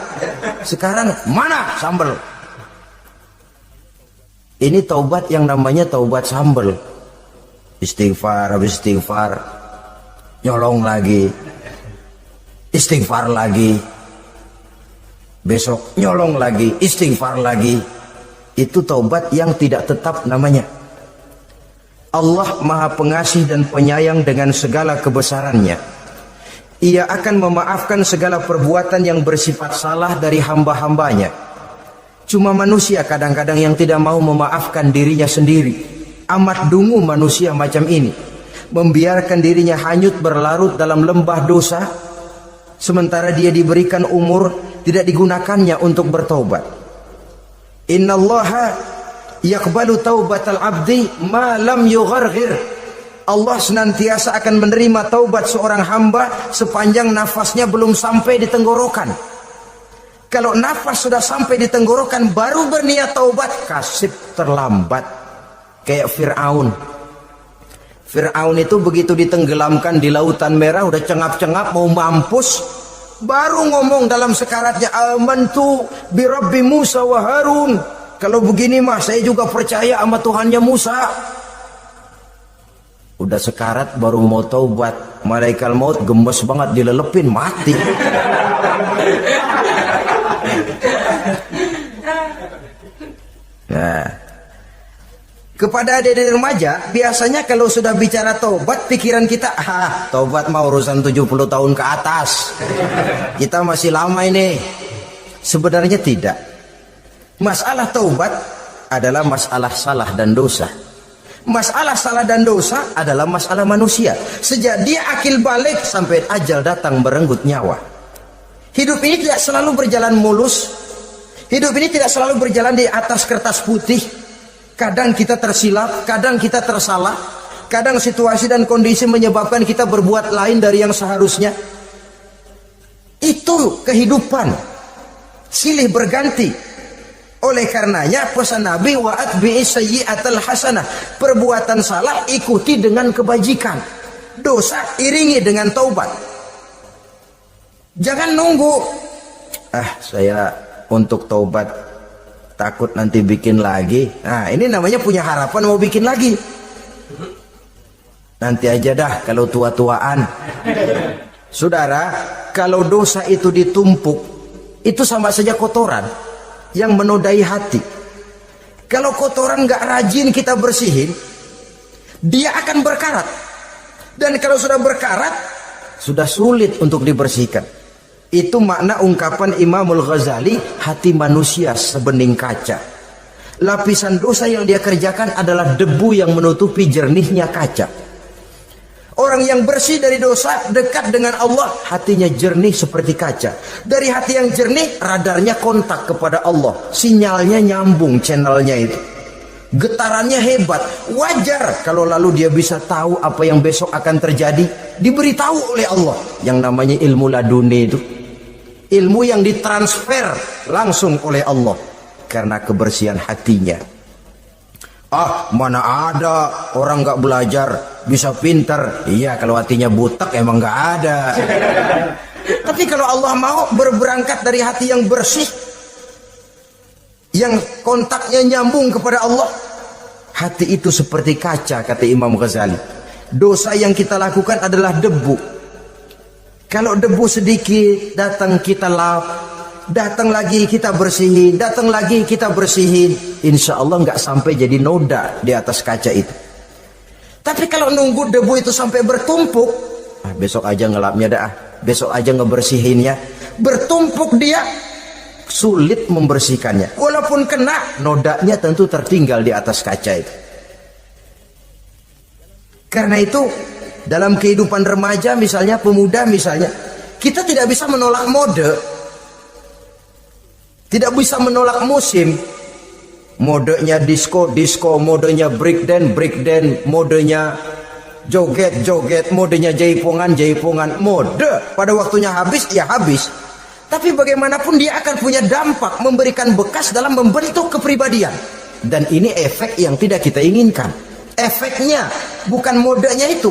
sekarang mana sambal? Ini taubat yang namanya taubat sambal. Istighfar habis istighfar, nyolong lagi, istighfar lagi, besok nyolong lagi, istighfar lagi. Itu taubat yang tidak tetap namanya. Allah Maha Pengasih dan Penyayang dengan segala kebesarannya. Ia akan memaafkan segala perbuatan yang bersifat salah dari hamba-hambanya. Cuma manusia kadang-kadang yang tidak mau memaafkan dirinya sendiri. Amat dungu manusia macam ini, membiarkan dirinya hanyut berlarut dalam lembah dosa, sementara dia diberikan umur tidak digunakannya untuk bertaubat. Innallaha yaqbalu taubatal abdi ma lam yugharghir. Allah senantiasa akan menerima taubat seorang hamba sepanjang nafasnya belum sampai di tenggorokan. Kalau nafas sudah sampai di tenggorokan baru berniat taubat, kasib terlambat. Kayak Fir'aun. Fir'aun itu begitu ditenggelamkan di lautan merah, udah cengap-cengap mau mampus, baru ngomong dalam sekaratnya, amantu bi Rabbi Musa wa Harun. Kalau begini mah saya juga percaya sama Tuhannya Musa. Udah sekarat baru mau taubat, malaikat maut gemes banget, dilelepin, mati. Nah, kepada adik-adik remaja, biasanya kalau sudah bicara taubat, pikiran kita, taubat mah urusan 70 tahun ke atas. Kita masih lama ini. Sebenarnya tidak. Masalah taubat adalah masalah salah dan dosa. Masalah salah dan dosa adalah masalah manusia. Sejak dia akil balik sampai ajal datang merenggut nyawa. Hidup ini tidak selalu berjalan mulus. Hidup ini tidak selalu berjalan di atas kertas putih. Kadang kita tersilap, kadang kita tersalah, kadang situasi dan kondisi menyebabkan kita berbuat lain dari yang seharusnya. Itu kehidupan, silih berganti. Oleh karenanya pesan Nabi, wa atbi'i sayyi'atal hasanah, perbuatan salah ikuti dengan kebajikan, dosa iringi dengan taubat. Jangan nunggu, saya untuk taubat takut nanti bikin lagi. Nah, ini namanya punya harapan mau bikin lagi. Nanti aja dah kalau tua-tuaan. Saudara, kalau dosa itu ditumpuk, itu sama saja kotoran yang menodai hati. Kalau kotoran gak rajin kita bersihin, dia akan berkarat. Dan kalau sudah berkarat, sudah sulit untuk dibersihkan. Itu makna ungkapan Imamul Ghazali, hati manusia sebening kaca. Lapisan dosa yang dia kerjakan adalah debu yang menutupi jernihnya kaca. Orang yang bersih dari dosa, dekat dengan Allah, hatinya jernih seperti kaca. Dari hati yang jernih, radarnya kontak kepada Allah. Sinyalnya nyambung channelnya itu. Getarannya hebat. Wajar kalau lalu dia bisa tahu apa yang besok akan terjadi. Diberitahu oleh Allah. Yang namanya ilmu laduni itu. Ilmu yang ditransfer langsung oleh Allah. Karena kebersihan hatinya. Mana ada orang gak belajar bisa pintar. Iya, kalau hatinya butek emang gak ada. Tapi kalau Allah mau berberangkat dari hati yang bersih, yang kontaknya nyambung kepada Allah, hati itu seperti kaca, kata Imam Ghazali. Dosa yang kita lakukan adalah debu. Kalau debu sedikit datang kita lap, datang lagi kita bersihin, datang lagi kita bersihin, insya Allah nggak sampai jadi noda di atas kaca itu. Tapi kalau nunggu debu itu sampai bertumpuk, besok aja ngelapnya dah, besok aja ngebersihinnya, bertumpuk dia, sulit membersihkannya. Walaupun kena, nodanya tentu tertinggal di atas kaca itu. Karena itu dalam kehidupan remaja misalnya, pemuda misalnya, kita tidak bisa menolak mode, tidak bisa menolak musim. modenya disco, modenya breakdance, modenya joget, modenya jaipongan, mode pada waktunya habis, ya habis. Tapi bagaimanapun dia akan punya dampak, memberikan bekas dalam membentuk kepribadian. Dan ini efek yang tidak kita inginkan. Efeknya, bukan modenya itu.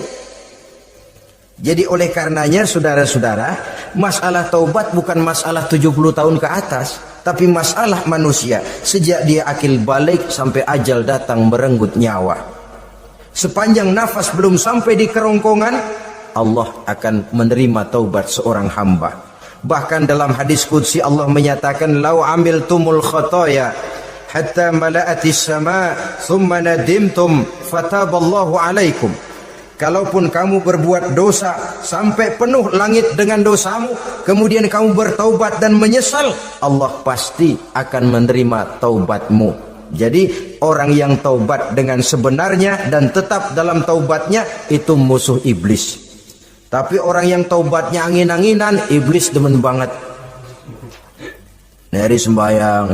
Jadi oleh karenanya saudara-saudara, masalah taubat bukan masalah 70 tahun ke atas, tapi masalah manusia sejak dia akil balik sampai ajal datang merenggut nyawa. Sepanjang nafas belum sampai di kerongkongan, Allah akan menerima taubat seorang hamba. Bahkan dalam hadis qudsi Allah menyatakan, "Lau amiltumul khotoya hatta mala'atis sama thumma nadimtum fataballahu alaikum." Kalaupun kamu berbuat dosa sampai penuh langit dengan dosamu, kemudian kamu bertaubat dan menyesal, Allah pasti akan menerima taubatmu. Jadi orang yang taubat dengan sebenarnya dan tetap dalam taubatnya itu musuh iblis. Tapi orang yang taubatnya angin-anginan, iblis demen banget. Dari sembahyang,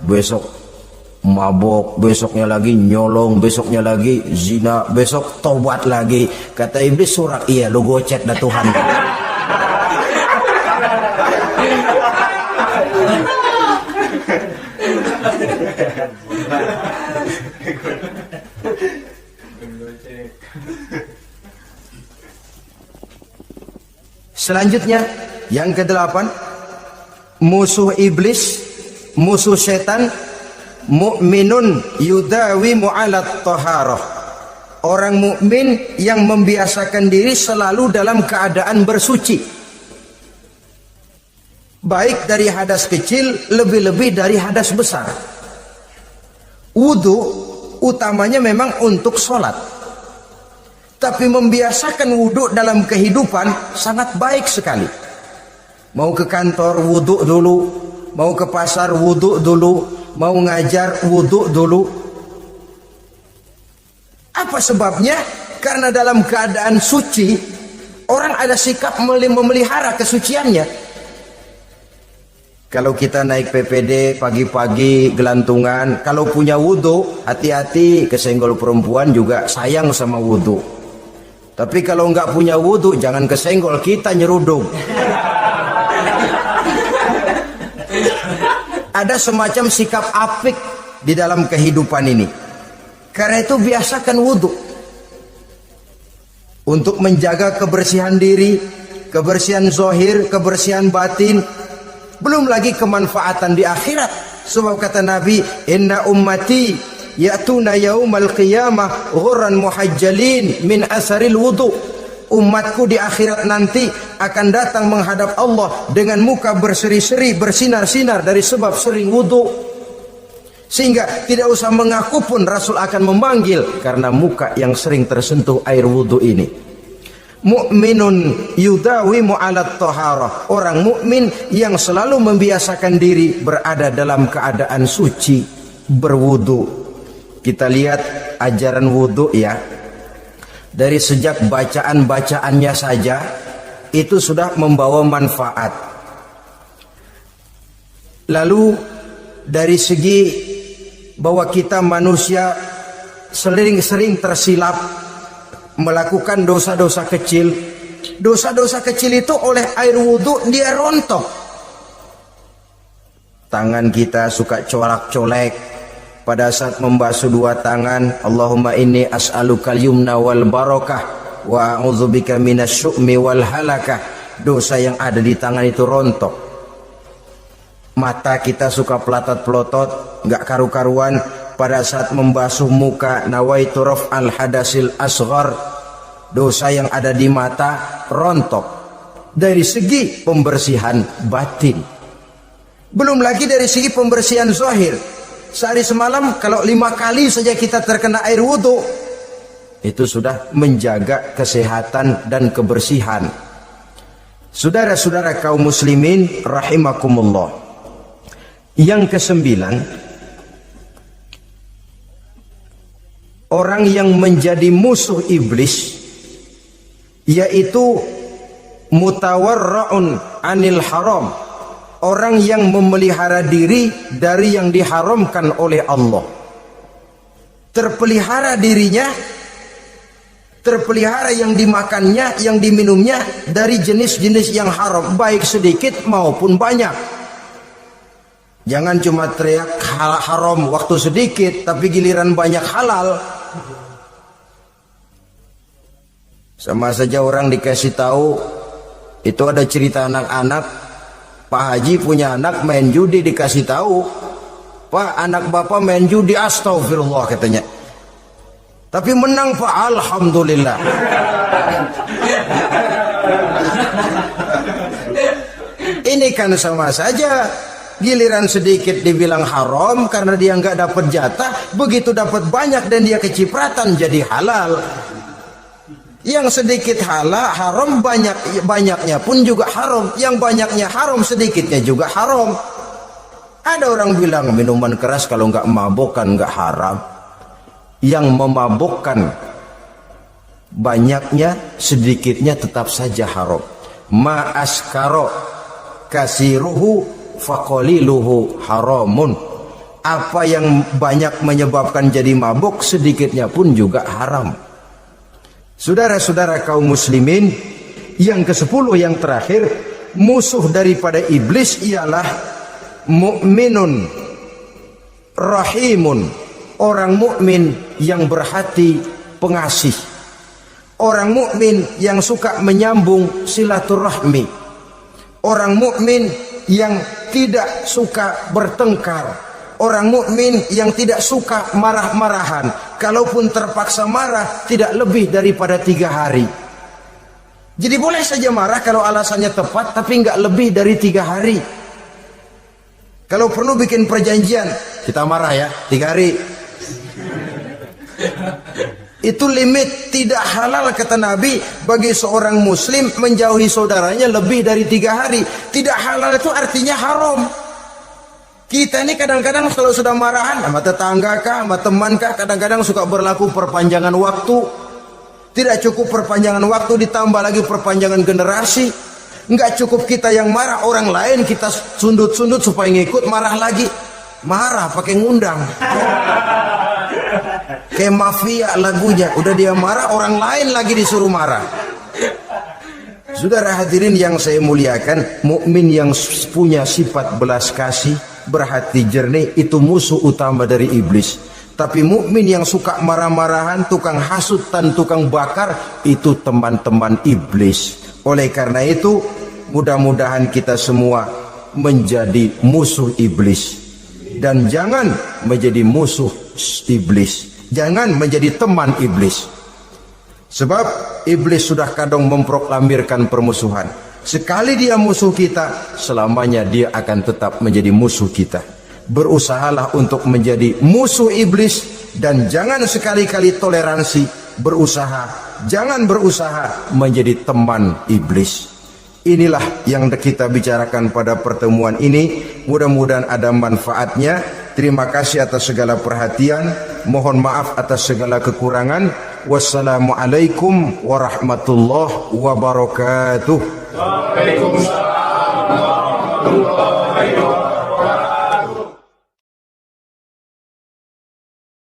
besok mabok, besoknya lagi nyolong, besoknya lagi zina, besok taubat lagi. Kata iblis, surak, iya lu gocet dah Tuhan. Selanjutnya yang ke-8, musuh iblis, musuh setan, mu'minun yudawimu 'alat taharah. Orang mukmin yang membiasakan diri selalu dalam keadaan bersuci. Baik dari hadas kecil, lebih-lebih dari hadas besar. Wudu utamanya memang untuk sholat. Tapi membiasakan wudu dalam kehidupan sangat baik sekali. Mau ke kantor wudu dulu, mau ke pasar wudu dulu, mau ngajar wudu dulu. Apa sebabnya? Karena dalam keadaan suci, orang ada sikap memelihara kesuciannya. Kalau kita naik PPD pagi-pagi gelantungan, kalau punya wudu, hati-hati kesenggol perempuan juga sayang sama wudu. Tapi kalau nggak punya wudu, jangan kesenggol, kita nyerudung. Ada semacam sikap apik di dalam kehidupan ini. Karena itu biasakan wudu untuk menjaga kebersihan diri, kebersihan zahir, kebersihan batin, belum lagi kemanfaatan di akhirat. Sebab kata Nabi, "Inna ummati ya'tuna yaumal qiyamah ghurran muhajjalin min asaril wudu." Umatku di akhirat nanti akan datang menghadap Allah dengan muka berseri-seri, bersinar-sinar dari sebab sering wudu. Sehingga tidak usah mengaku pun Rasul akan memanggil karena muka yang sering tersentuh air wudu ini. Mu'minun yudawimu 'alat taharah. Orang mukmin yang selalu membiasakan diri berada dalam keadaan suci, berwudu. Kita lihat ajaran wudu ya. Dari sejak bacaan-bacaannya saja itu sudah membawa manfaat. Lalu dari segi bahwa kita manusia sering tersilap melakukan dosa-dosa kecil. Dosa-dosa kecil itu oleh air wudu dia rontok. Tangan kita suka colak-colek pada saat membasuh dua tangan. Allahumma inni as'alukal yumna wal barakah wa a'udzubika minasyu'mi wal halakah. Dosa yang ada di tangan itu rontok. Mata kita suka pelotot-pelotot, nggak karu-karuan pada saat membasuh muka. Nawaitu raf'al hadasil asghar. Dosa yang ada di mata rontok. Dari segi pembersihan batin. Belum lagi dari segi pembersihan zahir. Sehari semalam kalau 5 kali saja kita terkena air wudu, itu sudah menjaga kesehatan dan kebersihan. Saudara-saudara kaum muslimin rahimakumullah. Yang ke-9, orang yang menjadi musuh iblis yaitu mutawarra'un anil haram. Orang yang memelihara diri dari yang diharamkan oleh Allah. terpelihara dirinya, terpelihara yang dimakannya, yang diminumnya dari jenis-jenis yang haram, baik sedikit maupun banyak. Jangan cuma teriak haram waktu sedikit, tapi giliran banyak halal. Sama saja orang dikasih tahu, itu ada cerita anak-anak, Pak Haji punya anak main judi, dikasih tahu, Pak, anak bapak main judi, astagfirullah katanya. Tapi menang Pak, alhamdulillah. Ini kan sama saja, giliran sedikit dibilang haram karena dia nggak dapat jatah, begitu dapat banyak dan dia kecipratan jadi halal. Yang sedikit halal haram, banyaknya pun juga haram. Yang banyaknya haram, sedikitnya juga haram. Ada orang bilang minuman keras kalau nggak mabok kan nggak haram. Yang memabukkan banyaknya, sedikitnya tetap saja haram. Ma askaro kasiruhu faqaliluhu haramun. Apa yang banyak menyebabkan jadi mabuk, sedikitnya pun juga haram. Saudara-saudara kaum muslimin, yang ke-10 yang terakhir, musuh daripada iblis ialah mukminun rahimun, orang mukmin yang berhati pengasih, orang mukmin yang suka menyambung silaturahmi, orang mukmin yang tidak suka bertengkar, orang mukmin yang tidak suka marah-marahan, kalaupun terpaksa marah tidak lebih daripada 3 hari. Jadi boleh saja marah kalau alasannya tepat, tapi nggak lebih dari 3 hari. Kalau perlu bikin perjanjian, kita marah ya 3 hari. Itu limit, tidak halal kata Nabi bagi seorang muslim menjauhi saudaranya lebih dari 3 hari. Tidak halal itu artinya haram. Kita ini kadang-kadang kalau sudah marahan sama tetangga kah, sama teman kah, kadang-kadang suka berlaku perpanjangan waktu. Tidak cukup perpanjangan waktu, ditambah lagi perpanjangan generasi. Enggak cukup kita yang marah, orang lain kita sundut-sundut supaya ngikut marah lagi. Marah pakai ngundang. Kayak mafia lagunya, udah dia marah, orang lain lagi disuruh marah. Saudara hadirin yang saya muliakan, mukmin yang punya sifat belas kasih, berhati jernih, itu musuh utama dari iblis. Tapi mukmin yang suka marah-marahan, tukang hasutan, tukang bakar, itu teman-teman iblis. Oleh karena itu, mudah-mudahan kita semua menjadi musuh iblis, dan jangan menjadi musuh iblis, jangan menjadi teman iblis. Sebab iblis sudah kadang memproklamirkan permusuhan. Sekali dia musuh kita, selamanya dia akan tetap menjadi musuh kita. Berusahalah untuk menjadi musuh iblis, dan jangan sekali-kali toleransi. Jangan berusaha menjadi teman iblis. Inilah yang kita bicarakan pada pertemuan ini. Mudah-mudahan ada manfaatnya. Terima kasih atas segala perhatian. Mohon maaf atas segala kekurangan. Wassalamualaikum warahmatullahi wabarakatuh. Waalaikumsalam.